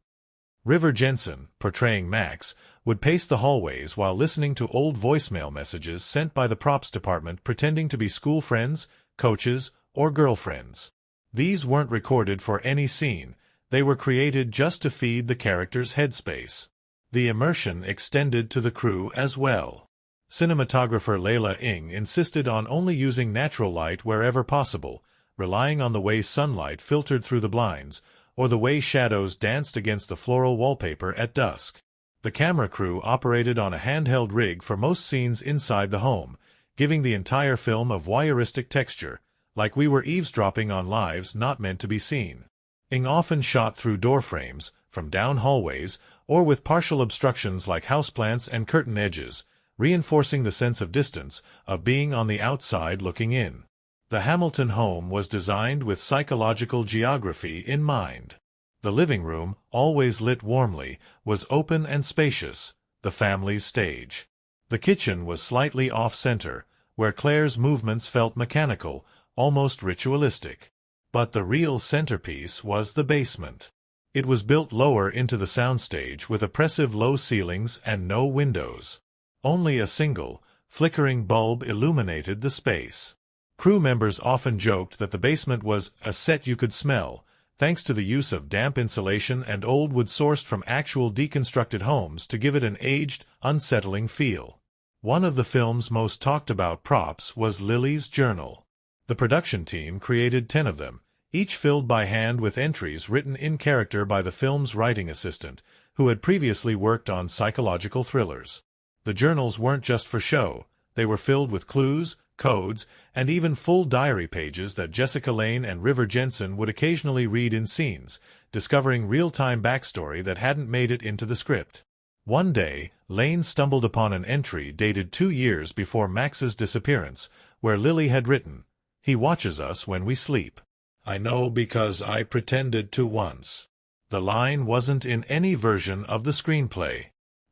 River Jensen, portraying Max, would pace the hallways while listening to old voicemail messages sent by the props department pretending to be school friends, coaches, or girlfriends. These weren't recorded for any scene, they were created just to feed the character's headspace. The immersion extended to the crew as well. Cinematographer Leila Ng insisted on only using natural light wherever possible, relying on the way sunlight filtered through the blinds, or the way shadows danced against the floral wallpaper at dusk. The camera crew operated on a handheld rig for most scenes inside the home, giving the entire film a voyeuristic texture, like we were eavesdropping on lives not meant to be seen. Ng often shot through door frames, from down hallways, or with partial obstructions like houseplants and curtain edges, reinforcing the sense of distance, of being on the outside looking in. The Hamilton home was designed with psychological geography in mind. The living room, always lit warmly, was open and spacious, the family's stage. The kitchen was slightly off-center, where Claire's movements felt mechanical, almost ritualistic. But the real centerpiece was the basement. It was built lower into the soundstage with oppressive low ceilings and no windows. Only a single, flickering bulb illuminated the space. Crew members often joked that the basement was a set you could smell, thanks to the use of damp insulation and old wood sourced from actual deconstructed homes to give it an aged, unsettling feel. One of the film's most talked about props was Lily's journal. The production team created 10 of them, each filled by hand with entries written in character by the film's writing assistant, who had previously worked on psychological thrillers. The journals weren't just for show, they were filled with clues, codes, and even full diary pages that Jessica Lange and River Jensen would occasionally read in scenes, discovering real-time backstory that hadn't made it into the script. One day, Lange stumbled upon an entry dated 2 years before Max's disappearance, where Lily had written, He watches us when we sleep. I know because I pretended to once. The line wasn't in any version of the screenplay.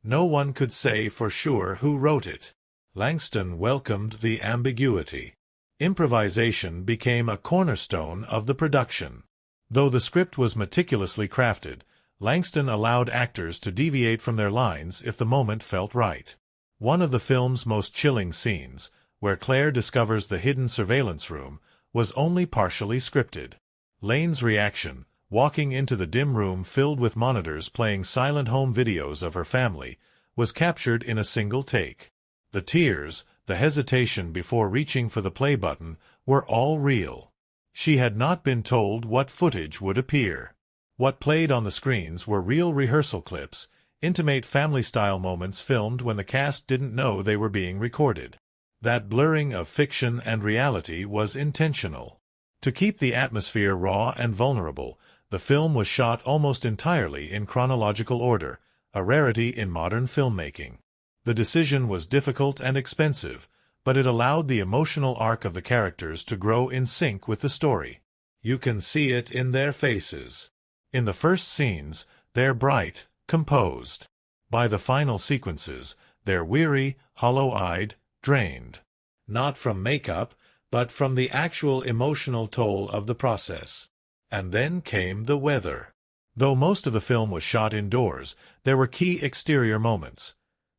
No one could say for sure who wrote it. Langston welcomed the ambiguity. Improvisation became a cornerstone of the production. Though the script was meticulously crafted, Langston allowed actors to deviate from their lines if the moment felt right. One of the film's most chilling scenes, where Clare discovers the hidden surveillance room, was only partially scripted. Lane's reaction, walking into the dim room filled with monitors playing silent home videos of her family, was captured in a single take. The tears, the hesitation before reaching for the play button, were all real. She had not been told what footage would appear. What played on the screens were real rehearsal clips, intimate family-style moments filmed when the cast didn't know they were being recorded. That blurring of fiction and reality was intentional. To keep the atmosphere raw and vulnerable, the film was shot almost entirely in chronological order, a rarity in modern filmmaking. The decision was difficult and expensive, but it allowed the emotional arc of the characters to grow in sync with the story. You can see it in their faces. In the first scenes, they're bright, composed. By the final sequences, they're weary, hollow-eyed, drained. Not from makeup, but from the actual emotional toll of the process. And then came the weather. Though most of the film was shot indoors, there were key exterior moments.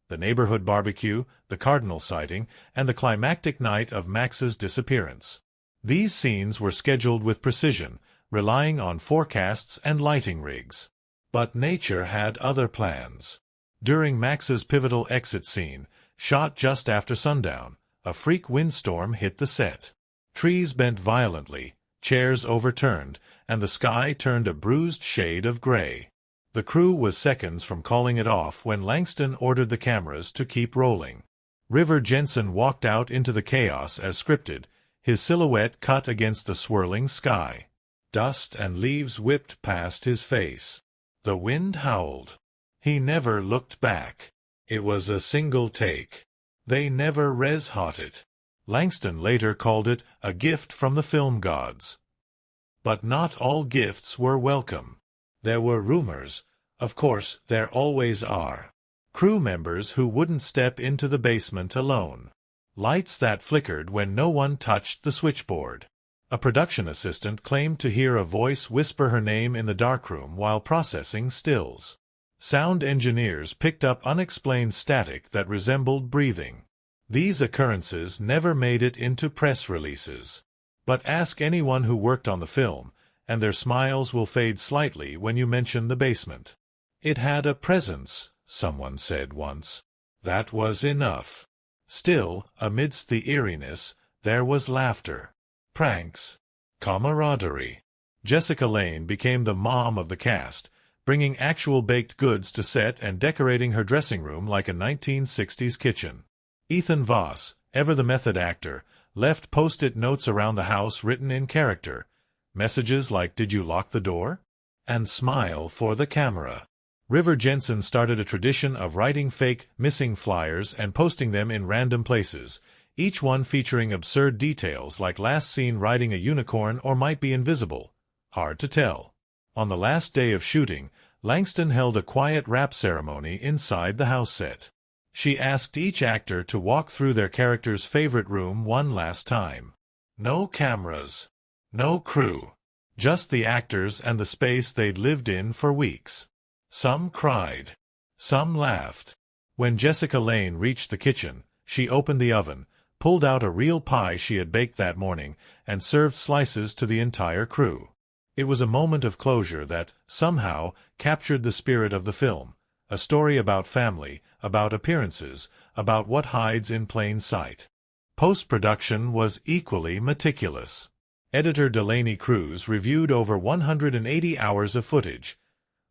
The neighborhood barbecue, the cardinal sighting, and the climactic night of Max's disappearance. These scenes were scheduled with precision, relying on forecasts and lighting rigs. But nature had other plans. During Max's pivotal exit scene, shot just after sundown, a freak windstorm hit the set. Trees bent violently, chairs overturned, and the sky turned a bruised shade of gray. The crew was seconds from calling it off when Langston ordered the cameras to keep rolling. River Jensen walked out into the chaos as scripted, his silhouette cut against the swirling sky. Dust and leaves whipped past his face. The wind howled. He never looked back. It was a single take. They never res-hot it. Langston later called it a gift from the film gods. But not all gifts were welcome. There were rumors. Of course, there always are. Crew members who wouldn't step into the basement alone. Lights that flickered when no one touched the switchboard. A production assistant claimed to hear a voice whisper her name in the darkroom while processing stills. Sound engineers picked up unexplained static that resembled breathing. These occurrences never made it into press releases. But ask anyone who worked on the film, and their smiles will fade slightly when you mention the basement. It had a presence, someone said once. That was enough. Still, amidst the eeriness, there was laughter. Pranks. Camaraderie. Jessica Lange became the mom of the cast, bringing actual baked goods to set and decorating her dressing room like a 1960s kitchen. Ethan Voss, ever the method actor, left post-it notes around the house written in character. Messages like, "Did you lock the door?" and "Smile for the camera." River Jensen started a tradition of writing fake, missing flyers and posting them in random places, each one featuring absurd details like last seen riding a unicorn or might be invisible. Hard to tell. On the last day of shooting, Langston held a quiet wrap ceremony inside the house set. She asked each actor to walk through their character's favorite room one last time. No cameras. No crew. Just the actors and the space they'd lived in for weeks. Some cried. Some laughed. When Jessica Lange reached the kitchen, she opened the oven, pulled out a real pie she had baked that morning, and served slices to the entire crew. It was a moment of closure that, somehow, captured the spirit of the film. A story about family, about appearances, about what hides in plain sight. Post-production was equally meticulous. Editor Delaney Cruz reviewed over 180 hours of footage,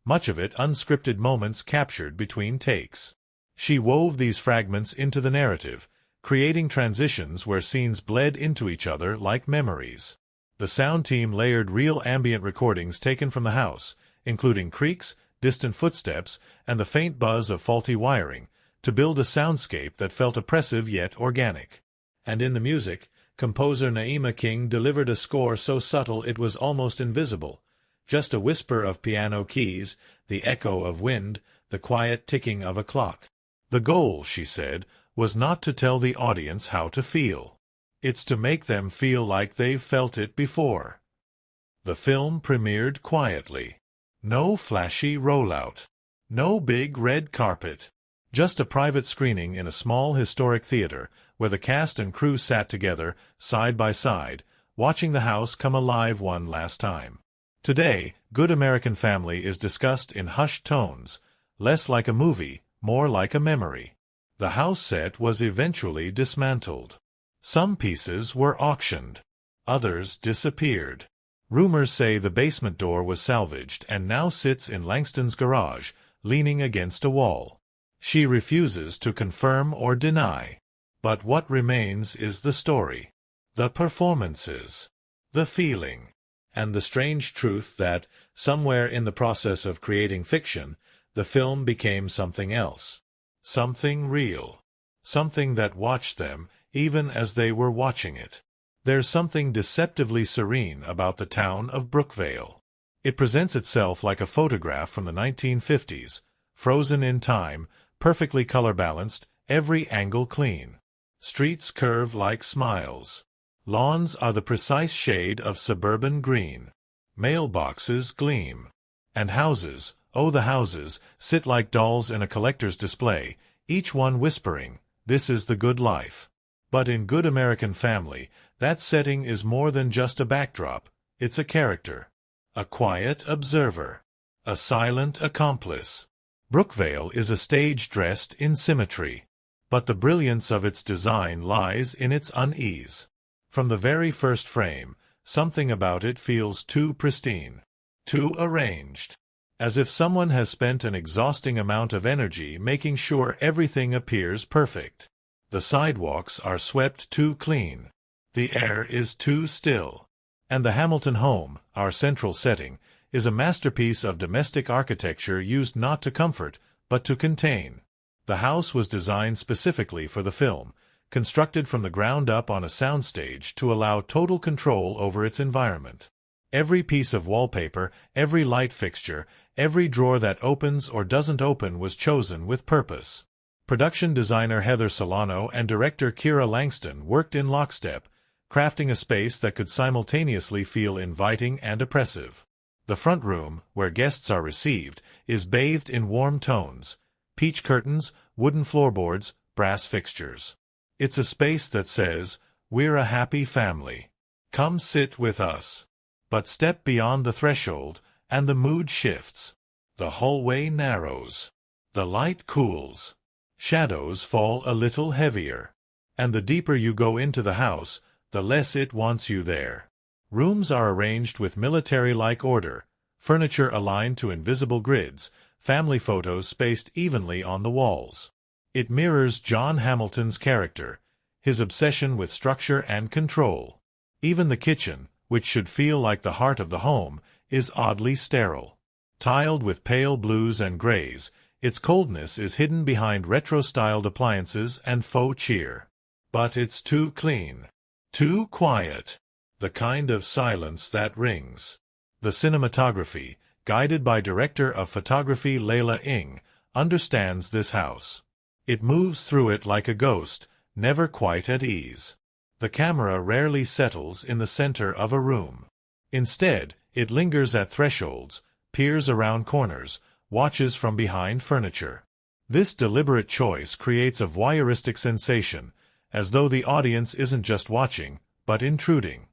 much of it unscripted moments captured between takes. She wove these fragments into the narrative, creating transitions where scenes bled into each other like memories. The sound team layered real ambient recordings taken from the house, including creaks, distant footsteps, and the faint buzz of faulty wiring, to build a soundscape that felt oppressive yet organic. And in the music, Composer Naima King delivered a score so subtle it was almost invisible, just a whisper of piano keys, the echo of wind, the quiet ticking of a clock. The goal, she said, was not to tell the audience how to feel. It's to make them feel like they've felt it before. The film premiered quietly. No flashy rollout. No big red carpet. Just a private screening in a small historic theater where the cast and crew sat together, side by side, watching the house come alive one last time. Today, Good American Family is discussed in hushed tones, less like a movie, more like a memory. The house set was eventually dismantled. Some pieces were auctioned. Others disappeared. Rumors say the basement door was salvaged and now sits in Langston's garage, leaning against a wall. She refuses to confirm or deny. But what remains is the story, the performances, the feeling, and the strange truth that, somewhere in the process of creating fiction, the film became something else. Something real. Something that watched them, even as they were watching it. There's something deceptively serene about the town of Brookvale. It presents itself like a photograph from the 1950s, frozen in time, perfectly color-balanced, every angle clean. Streets curve like smiles. Lawns are the precise shade of suburban green. Mailboxes gleam. And houses, oh the houses, sit like dolls in a collector's display, each one whispering, "This is the good life." But in Good American Family, that setting is more than just a backdrop, it's a character. A quiet observer. A silent accomplice. Brookvale is a stage dressed in symmetry. But the brilliance of its design lies in its unease. From the very first frame, something about it feels too pristine, too arranged. As if someone has spent an exhausting amount of energy making sure everything appears perfect. The sidewalks are swept too clean. The air is too still. And the Hamilton home, our central setting, is a masterpiece of domestic architecture used not to comfort, but to contain. The house was designed specifically for the film, constructed from the ground up on a soundstage to allow total control over its environment. Every piece of wallpaper, every light fixture, every drawer that opens or doesn't open was chosen with purpose. Production designer Heather Solano and director Kira Langston worked in lockstep, crafting a space that could simultaneously feel inviting and oppressive. The front room, where guests are received, is bathed in warm tones, peach curtains, wooden floorboards, brass fixtures. It's a space that says, "We're a happy family. Come sit with us." But step beyond the threshold, and the mood shifts. The hallway narrows. The light cools. Shadows fall a little heavier. And the deeper you go into the house, the less it wants you there. Rooms are arranged with military-like order, furniture aligned to invisible grids, family photos spaced evenly on the walls. It mirrors John Hamilton's character, his obsession with structure and control. Even the kitchen, which should feel like the heart of the home, is oddly sterile. Tiled with pale blues and grays, its coldness is hidden behind retro-styled appliances and faux cheer. But it's too clean. Too quiet. The kind of silence that rings. The cinematography, guided by director of photography Leila Ng, understands this house. It moves through it like a ghost, never quite at ease. The camera rarely settles in the center of a room. Instead, it lingers at thresholds, peers around corners, watches from behind furniture. This deliberate choice creates a voyeuristic sensation, as though the audience isn't just watching, but intruding.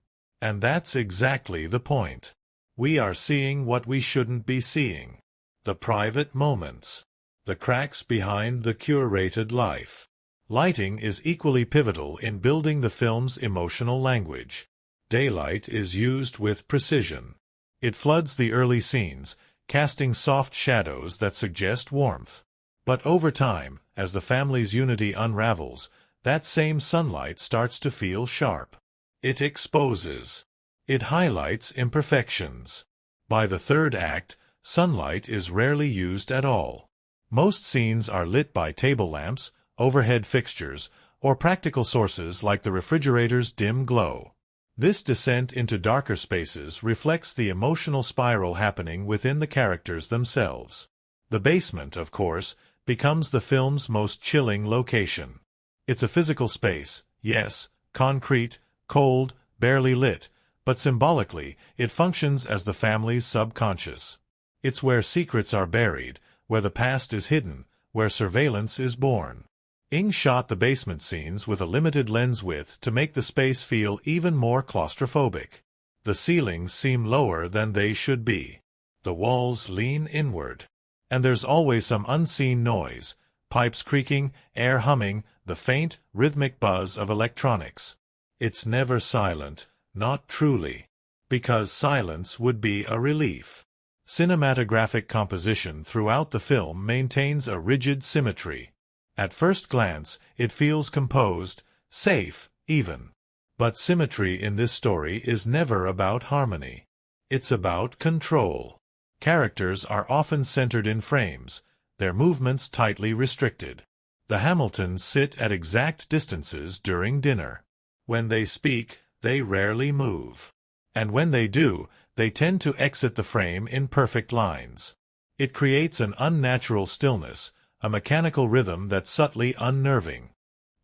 And that's exactly the point. We are seeing what we shouldn't be seeing. The private moments. The cracks behind the curated life. Lighting is equally pivotal in building the film's emotional language. Daylight is used with precision. It floods the early scenes, casting soft shadows that suggest warmth. But over time, as the family's unity unravels, that same sunlight starts to feel sharp. It exposes. It highlights imperfections. By the third act, sunlight is rarely used at all. Most scenes are lit by table lamps, overhead fixtures, or practical sources like the refrigerator's dim glow. This descent into darker spaces reflects the emotional spiral happening within the characters themselves. The basement, of course, becomes the film's most chilling location. It's a physical space, yes, concrete, cold, barely lit, but symbolically, it functions as the family's subconscious. It's where secrets are buried, where the past is hidden, where surveillance is born. Ng shot the basement scenes with a limited lens width to make the space feel even more claustrophobic. The ceilings seem lower than they should be. The walls lean inward. And there's always some unseen noise, pipes creaking, air humming, the faint, rhythmic buzz of electronics. It's never silent, not truly, because silence would be a relief. Cinematographic composition throughout the film maintains a rigid symmetry. At first glance, it feels composed, safe, even. But symmetry in this story is never about harmony. It's about control. Characters are often centered in frames, their movements tightly restricted. The Hamiltons sit at exact distances during dinner. When they speak, they rarely move. And when they do, they tend to exit the frame in perfect lines. It creates an unnatural stillness, a mechanical rhythm that's subtly unnerving.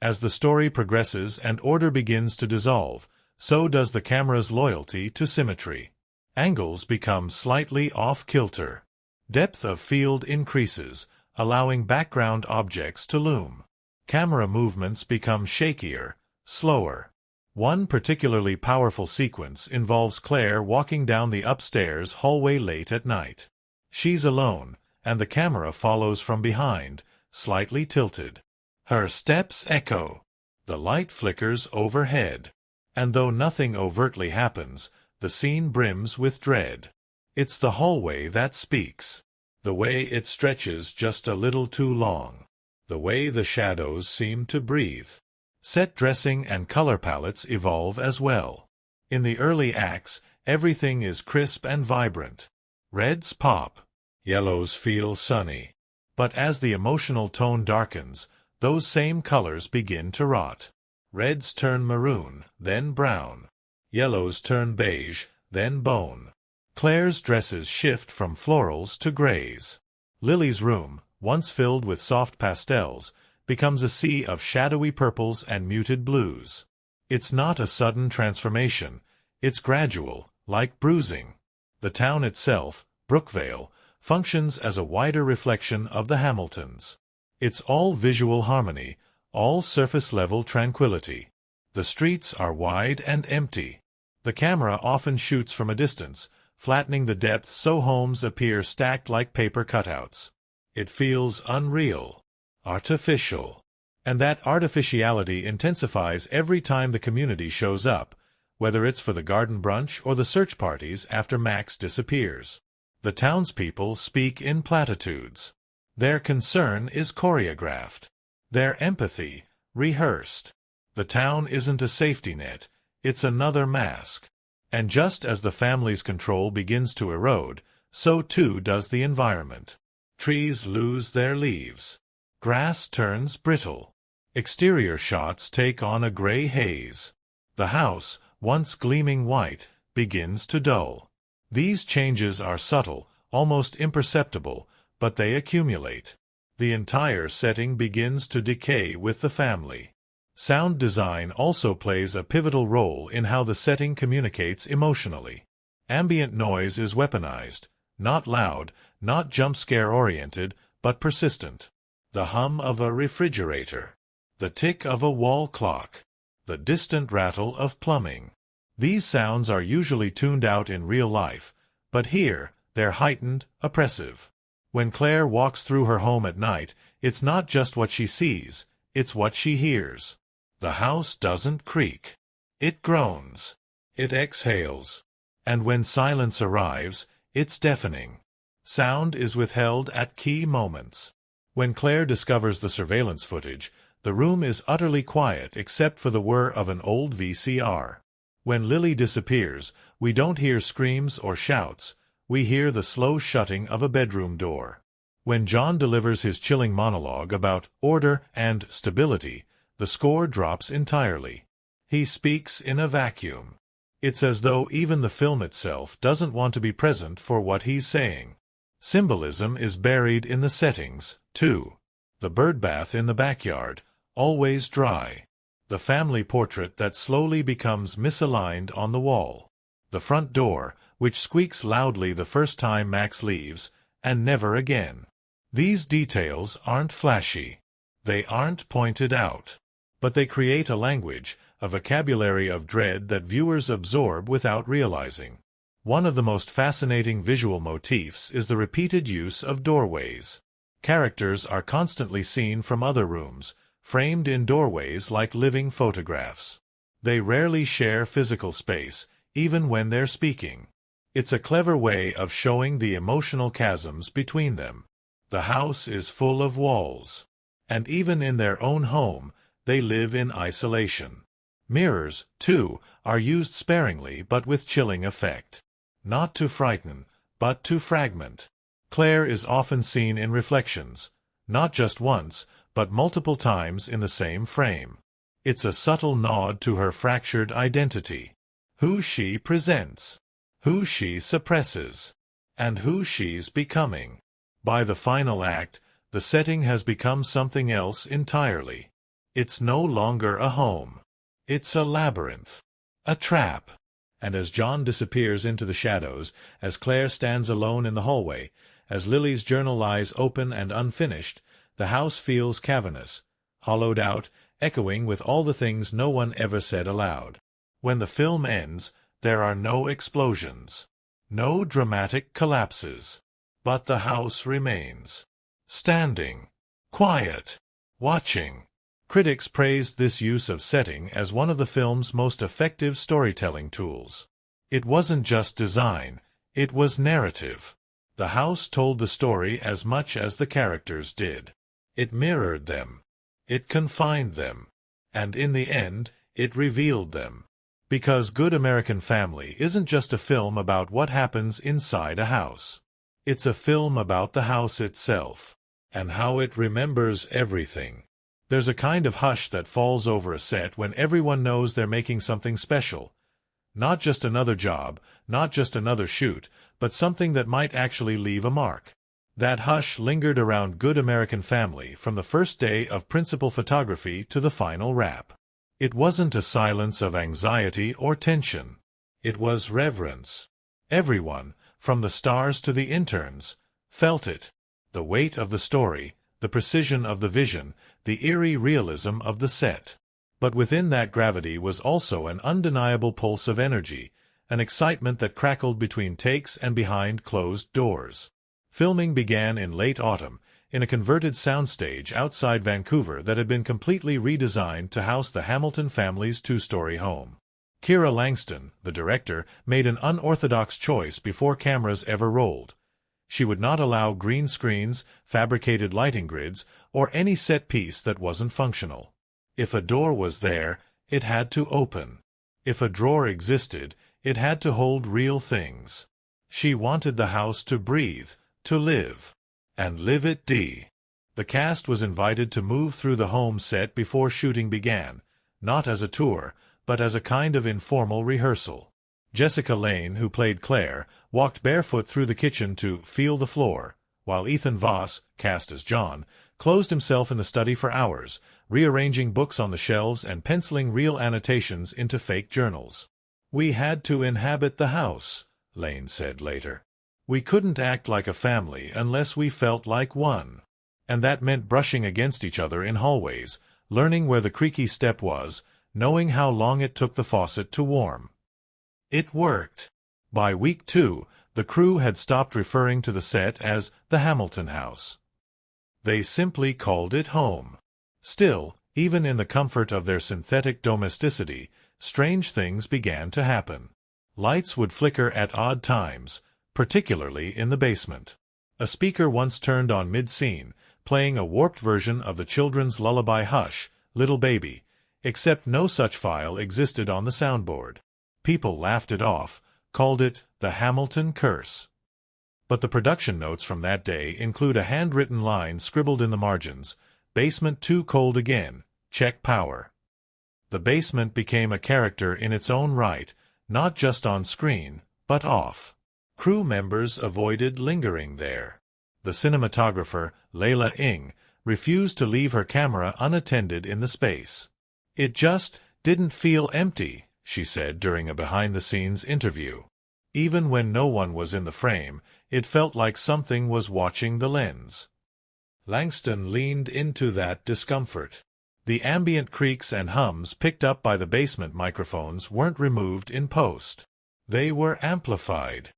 As the story progresses and order begins to dissolve, so does the camera's loyalty to symmetry. Angles become slightly off-kilter. Depth of field increases, allowing background objects to loom. Camera movements become shakier, slower. One particularly powerful sequence involves Clare walking down the upstairs hallway late at night. She's alone, and the camera follows from behind, slightly tilted. Her steps echo. The light flickers overhead. And though nothing overtly happens, the scene brims with dread. It's the hallway that speaks. The way it stretches just a little too long. The way the shadows seem to breathe. Set dressing and color palettes evolve as well. In the early acts, everything is crisp and vibrant. Reds pop. Yellows feel sunny. But as the emotional tone darkens, those same colors begin to rot. Reds turn maroon, then brown. Yellows turn beige, then bone. Clare's dresses shift from florals to grays. Lily's room, once filled with soft pastels, becomes a sea of shadowy purples and muted blues. It's not a sudden transformation. It's gradual, like bruising. The town itself, Brookvale, functions as a wider reflection of the Hamiltons. It's all visual harmony, all surface-level tranquility. The streets are wide and empty. The camera often shoots from a distance, flattening the depth so homes appear stacked like paper cutouts. It feels unreal, artificial. And that artificiality intensifies every time the community shows up, whether it's for the garden brunch or the search parties after Max disappears. The townspeople speak in platitudes. Their concern is choreographed. Their empathy, rehearsed. The town isn't a safety net, it's another mask. And just as the family's control begins to erode, so too does the environment. Trees lose their leaves. Grass turns brittle. Exterior shots take on a gray haze. The house, once gleaming white, begins to dull. These changes are subtle, almost imperceptible, but they accumulate. The entire setting begins to decay with the family. Sound design also plays a pivotal role in how the setting communicates emotionally. Ambient noise is weaponized, not loud, not jump-scare-oriented, but persistent. The hum of a refrigerator. The tick of a wall clock. The distant rattle of plumbing. These sounds are usually tuned out in real life, but here, they're heightened, oppressive. When Clare walks through her home at night, it's not just what she sees, it's what she hears. The house doesn't creak. It groans. It exhales. And when silence arrives, it's deafening. Sound is withheld at key moments. When Clare discovers the surveillance footage, the room is utterly quiet except for the whir of an old VCR. When Lily disappears, we don't hear screams or shouts, we hear the slow shutting of a bedroom door. When John delivers his chilling monologue about order and stability, The score drops entirely. He speaks in a vacuum. It's as though even the film itself doesn't want to be present for what he's saying. Symbolism is buried in the settings, too. The birdbath in the backyard, always dry. The family portrait that slowly becomes misaligned on the wall. The front door, which squeaks loudly the first time Max leaves, and never again. These details aren't flashy. They aren't pointed out. But they create a language, a vocabulary of dread that viewers absorb without realizing. One of the most fascinating visual motifs is the repeated use of doorways. Characters are constantly seen from other rooms, framed in doorways like living photographs. They rarely share physical space, even when they're speaking. It's a clever way of showing the emotional chasms between them. The house is full of walls. And even in their own home, they live in isolation. Mirrors, too, are used sparingly but with chilling effect. Not to frighten, but to fragment. Clare is often seen in reflections, not just once, but multiple times in the same frame. It's a subtle nod to her fractured identity. Who she presents, who she suppresses, and who she's becoming. By the final act, the setting has become something else entirely. It's no longer a home. It's a labyrinth. A trap. And as John disappears into the shadows, as Clare stands alone in the hallway, as Lily's journal lies open and unfinished, the house feels cavernous, hollowed out, echoing with all the things no one ever said aloud. When the film ends, there are no explosions, no dramatic collapses. But the house remains. Standing. Quiet. Watching. Critics praised this use of setting as one of the film's most effective storytelling tools. It wasn't just design, it was narrative. The house told the story as much as the characters did. It mirrored them. It confined them. And in the end, it revealed them. Because Good American Family isn't just a film about what happens inside a house. It's a film about the house itself, and how it remembers everything. There's a kind of hush that falls over a set when everyone knows they're making something special. Not just another job, not just another shoot, but something that might actually leave a mark. That hush lingered around Good American Family from the first day of principal photography to the final wrap. It wasn't a silence of anxiety or tension. It was reverence. Everyone, from the stars to the interns, felt it. The weight of the story, the precision of the vision, the eerie realism of the set. But within that gravity was also an undeniable pulse of energy, an excitement that crackled between takes and behind closed doors. Filming began in late autumn, in a converted soundstage outside Vancouver that had been completely redesigned to house the Hamilton family's two-story home. Kira Langston, the director, made an unorthodox choice before cameras ever rolled. She would not allow green screens, fabricated lighting grids, or any set piece that wasn't functional. If a door was there, it had to open. If a drawer existed, it had to hold real things. She wanted the house to breathe, to live. And live it did. The cast was invited to move through the home set before shooting began, not as a tour, but as a kind of informal rehearsal. Jessica Lange, who played Clare, walked barefoot through the kitchen to feel the floor, while Ethan Voss, cast as John, closed himself in the study for hours, rearranging books on the shelves and penciling real annotations into fake journals. "We had to inhabit the house," Lange said later. "We couldn't act like a family unless we felt like one." And that meant brushing against each other in hallways, learning where the creaky step was, knowing how long it took the faucet to warm. It worked. By week 2, the crew had stopped referring to the set as the Hamilton house. They simply called it home. Still, even in the comfort of their synthetic domesticity, strange things began to happen. Lights would flicker at odd times, particularly in the basement. A speaker once turned on mid-scene, playing a warped version of the children's lullaby Hush, Little Baby, except no such file existed on the soundboard. People laughed it off, called it the Hamilton Curse. But the production notes from that day include a handwritten line scribbled in the margins, "Basement too cold again, check power. The basement became a character in its own right, not just on screen, but off. Crew members avoided lingering there. The cinematographer, Layla Ng, refused to leave her camera unattended in the space. "It just didn't feel empty," she said during a behind-the-scenes interview. Even when no one was in the frame, it felt like something was watching the lens. Langston leaned into that discomfort. The ambient creaks and hums picked up by the basement microphones weren't removed in post. They were amplified.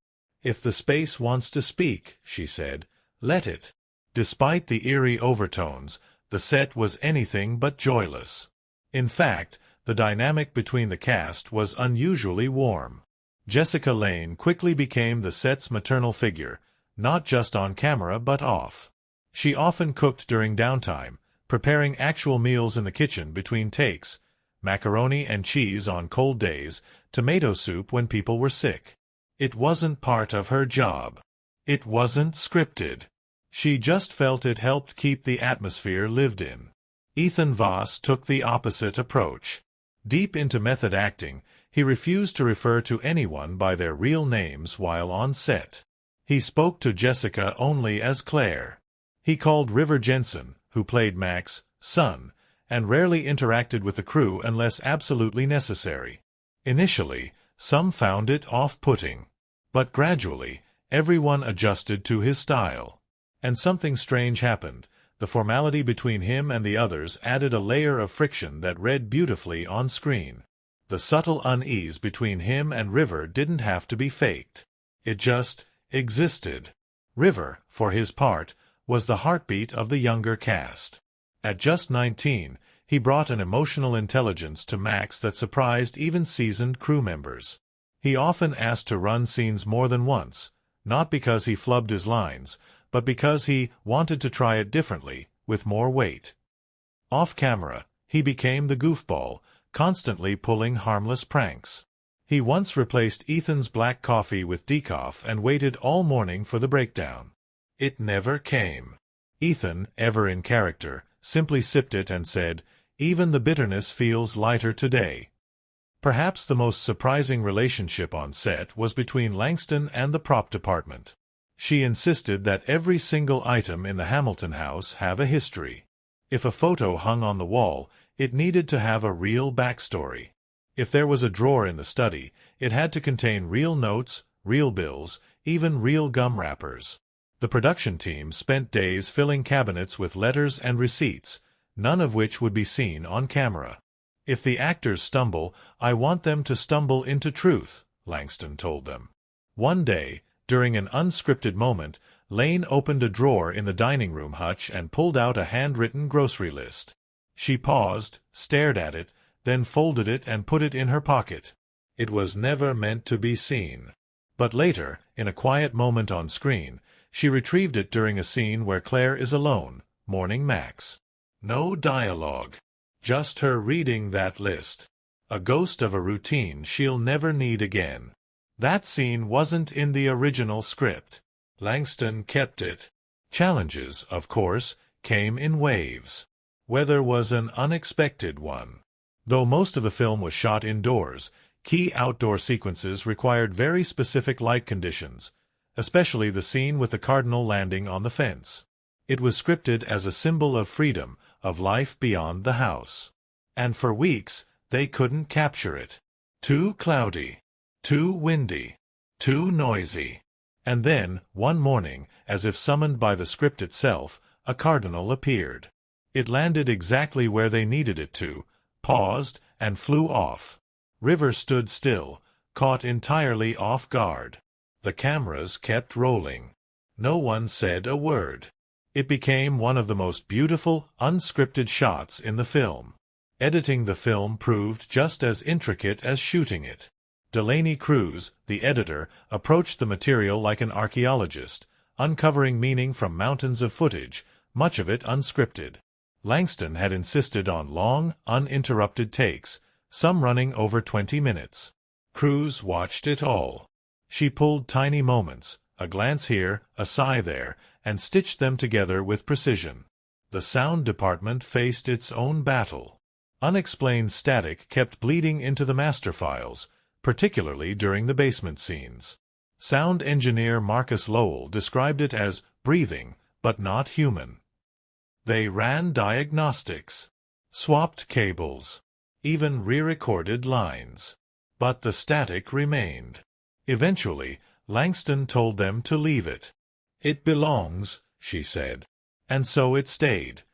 "If the space wants to speak," she said, "let it." Despite the eerie overtones, the set was anything but joyless. In fact, the dynamic between the cast was unusually warm. Jessica Lange quickly became the set's maternal figure, not just on camera but off. She often cooked during downtime, preparing actual meals in the kitchen between takes, macaroni and cheese on cold days, tomato soup when people were sick. It wasn't part of her job. It wasn't scripted. She just felt it helped keep the atmosphere lived in. Ethan Voss took the opposite approach. Deep into method acting, he refused to refer to anyone by their real names while on set. He spoke to Jessica only as Clare. He called River Jensen, who played Mac's son, and rarely interacted with the crew unless absolutely necessary. Initially, some found it off-putting. But gradually, everyone adjusted to his style. And something strange happened. The formality between him and the others added a layer of friction that read beautifully on screen. The subtle unease between him and River didn't have to be faked. It just existed. River, for his part, was the heartbeat of the younger cast. At just 19, he brought an emotional intelligence to Max that surprised even seasoned crew members. He often asked to run scenes more than once, not because he flubbed his lines, but because he wanted to try it differently, with more weight. Off-camera, he became the goofball, constantly pulling harmless pranks. He once replaced Ethan's black coffee with decaf and waited all morning for the breakdown. It never came. Ethan, ever in character, simply sipped it and said, "Even the bitterness feels lighter today." Perhaps the most surprising relationship on set was between Langston and the prop department. She insisted that every single item in the Hamilton house have a history. If a photo hung on the wall, it needed to have a real backstory. If there was a drawer in the study, it had to contain real notes, real bills, even real gum wrappers. The production team spent days filling cabinets with letters and receipts, none of which would be seen on camera. "If the actors stumble, I want them to stumble into truth," Langston told them. One day, during an unscripted moment, Lane opened a drawer in the dining room hutch and pulled out a handwritten grocery list. She paused, stared at it, then folded it and put it in her pocket. It was never meant to be seen. But later, in a quiet moment on screen, she retrieved it during a scene where Claire is alone, mourning Max. No dialogue. Just her reading that list. A ghost of a routine she'll never need again. That scene wasn't in the original script. Langston kept it. Challenges, of course, came in waves. Weather was an unexpected one. Though most of the film was shot indoors, key outdoor sequences required very specific light conditions, especially the scene with the cardinal landing on the fence. It was scripted as a symbol of freedom, of life beyond the house. And for weeks, they couldn't capture it. Too cloudy. Too windy. Too noisy. And then, one morning, as if summoned by the script itself, a cardinal appeared. It landed exactly where they needed it to, paused, and flew off. River stood still, caught entirely off guard. The cameras kept rolling. No one said a word. It became one of the most beautiful, unscripted shots in the film. Editing the film proved just as intricate as shooting it. Delaney Cruz, the editor, approached the material like an archaeologist, uncovering meaning from mountains of footage, much of it unscripted. Langston had insisted on long, uninterrupted takes, some running over 20 minutes. Cruz watched it all. She pulled tiny moments, a glance here, a sigh there, and stitched them together with precision. The sound department faced its own battle. Unexplained static kept bleeding into the master files, particularly during the basement scenes. Sound engineer Marcus Lowell described it as breathing, but not human. They ran diagnostics, swapped cables, even re-recorded lines. But the static remained. Eventually, Langston told them to leave it. "It belongs," she said. And so it stayed.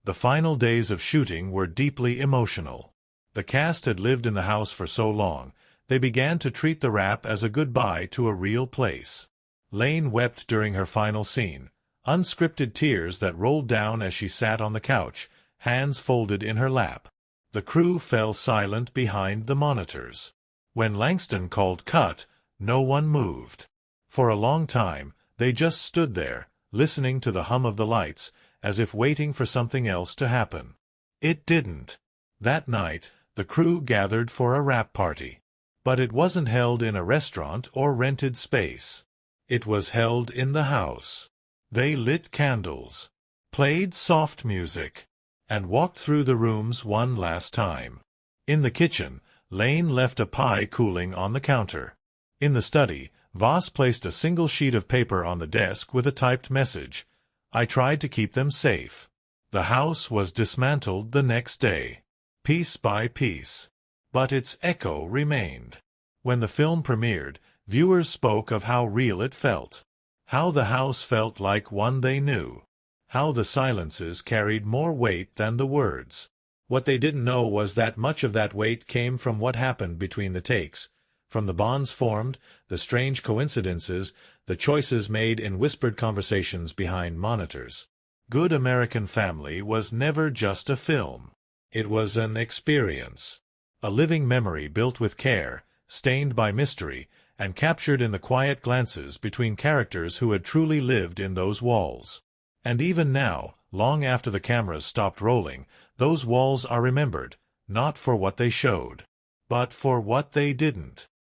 The final days of shooting were deeply emotional. The cast had lived in the house for so long, they began to treat the wrap as a goodbye to a real place. Lane wept during her final scene, unscripted tears that rolled down as she sat on the couch, hands folded in her lap. The crew fell silent behind the monitors. When Langston called cut, no one moved. For a long time, they just stood there, listening to the hum of the lights, as if waiting for something else to happen. It didn't. That night, the crew gathered for a wrap party. But it wasn't held in a restaurant or rented space. It was held in the house. They lit candles, played soft music, and walked through the rooms one last time. In the kitchen, Lane left a pie cooling on the counter. In the study, Voss placed a single sheet of paper on the desk with a typed message. "I tried to keep them safe." The house was dismantled the next day, piece by piece. But its echo remained. When the film premiered, viewers spoke of how real it felt. How the house felt like one they knew. How the silences carried more weight than the words. What they didn't know was that much of that weight came from what happened between the takes, from the bonds formed, the strange coincidences, the choices made in whispered conversations behind monitors. Good American Family was never just a film. It was an experience. A living memory built with care, stained by mystery, and captured in the quiet glances between characters who had truly lived in those walls. And even now, long after the cameras stopped rolling, those walls are remembered, not for what they showed, but for what they didn't.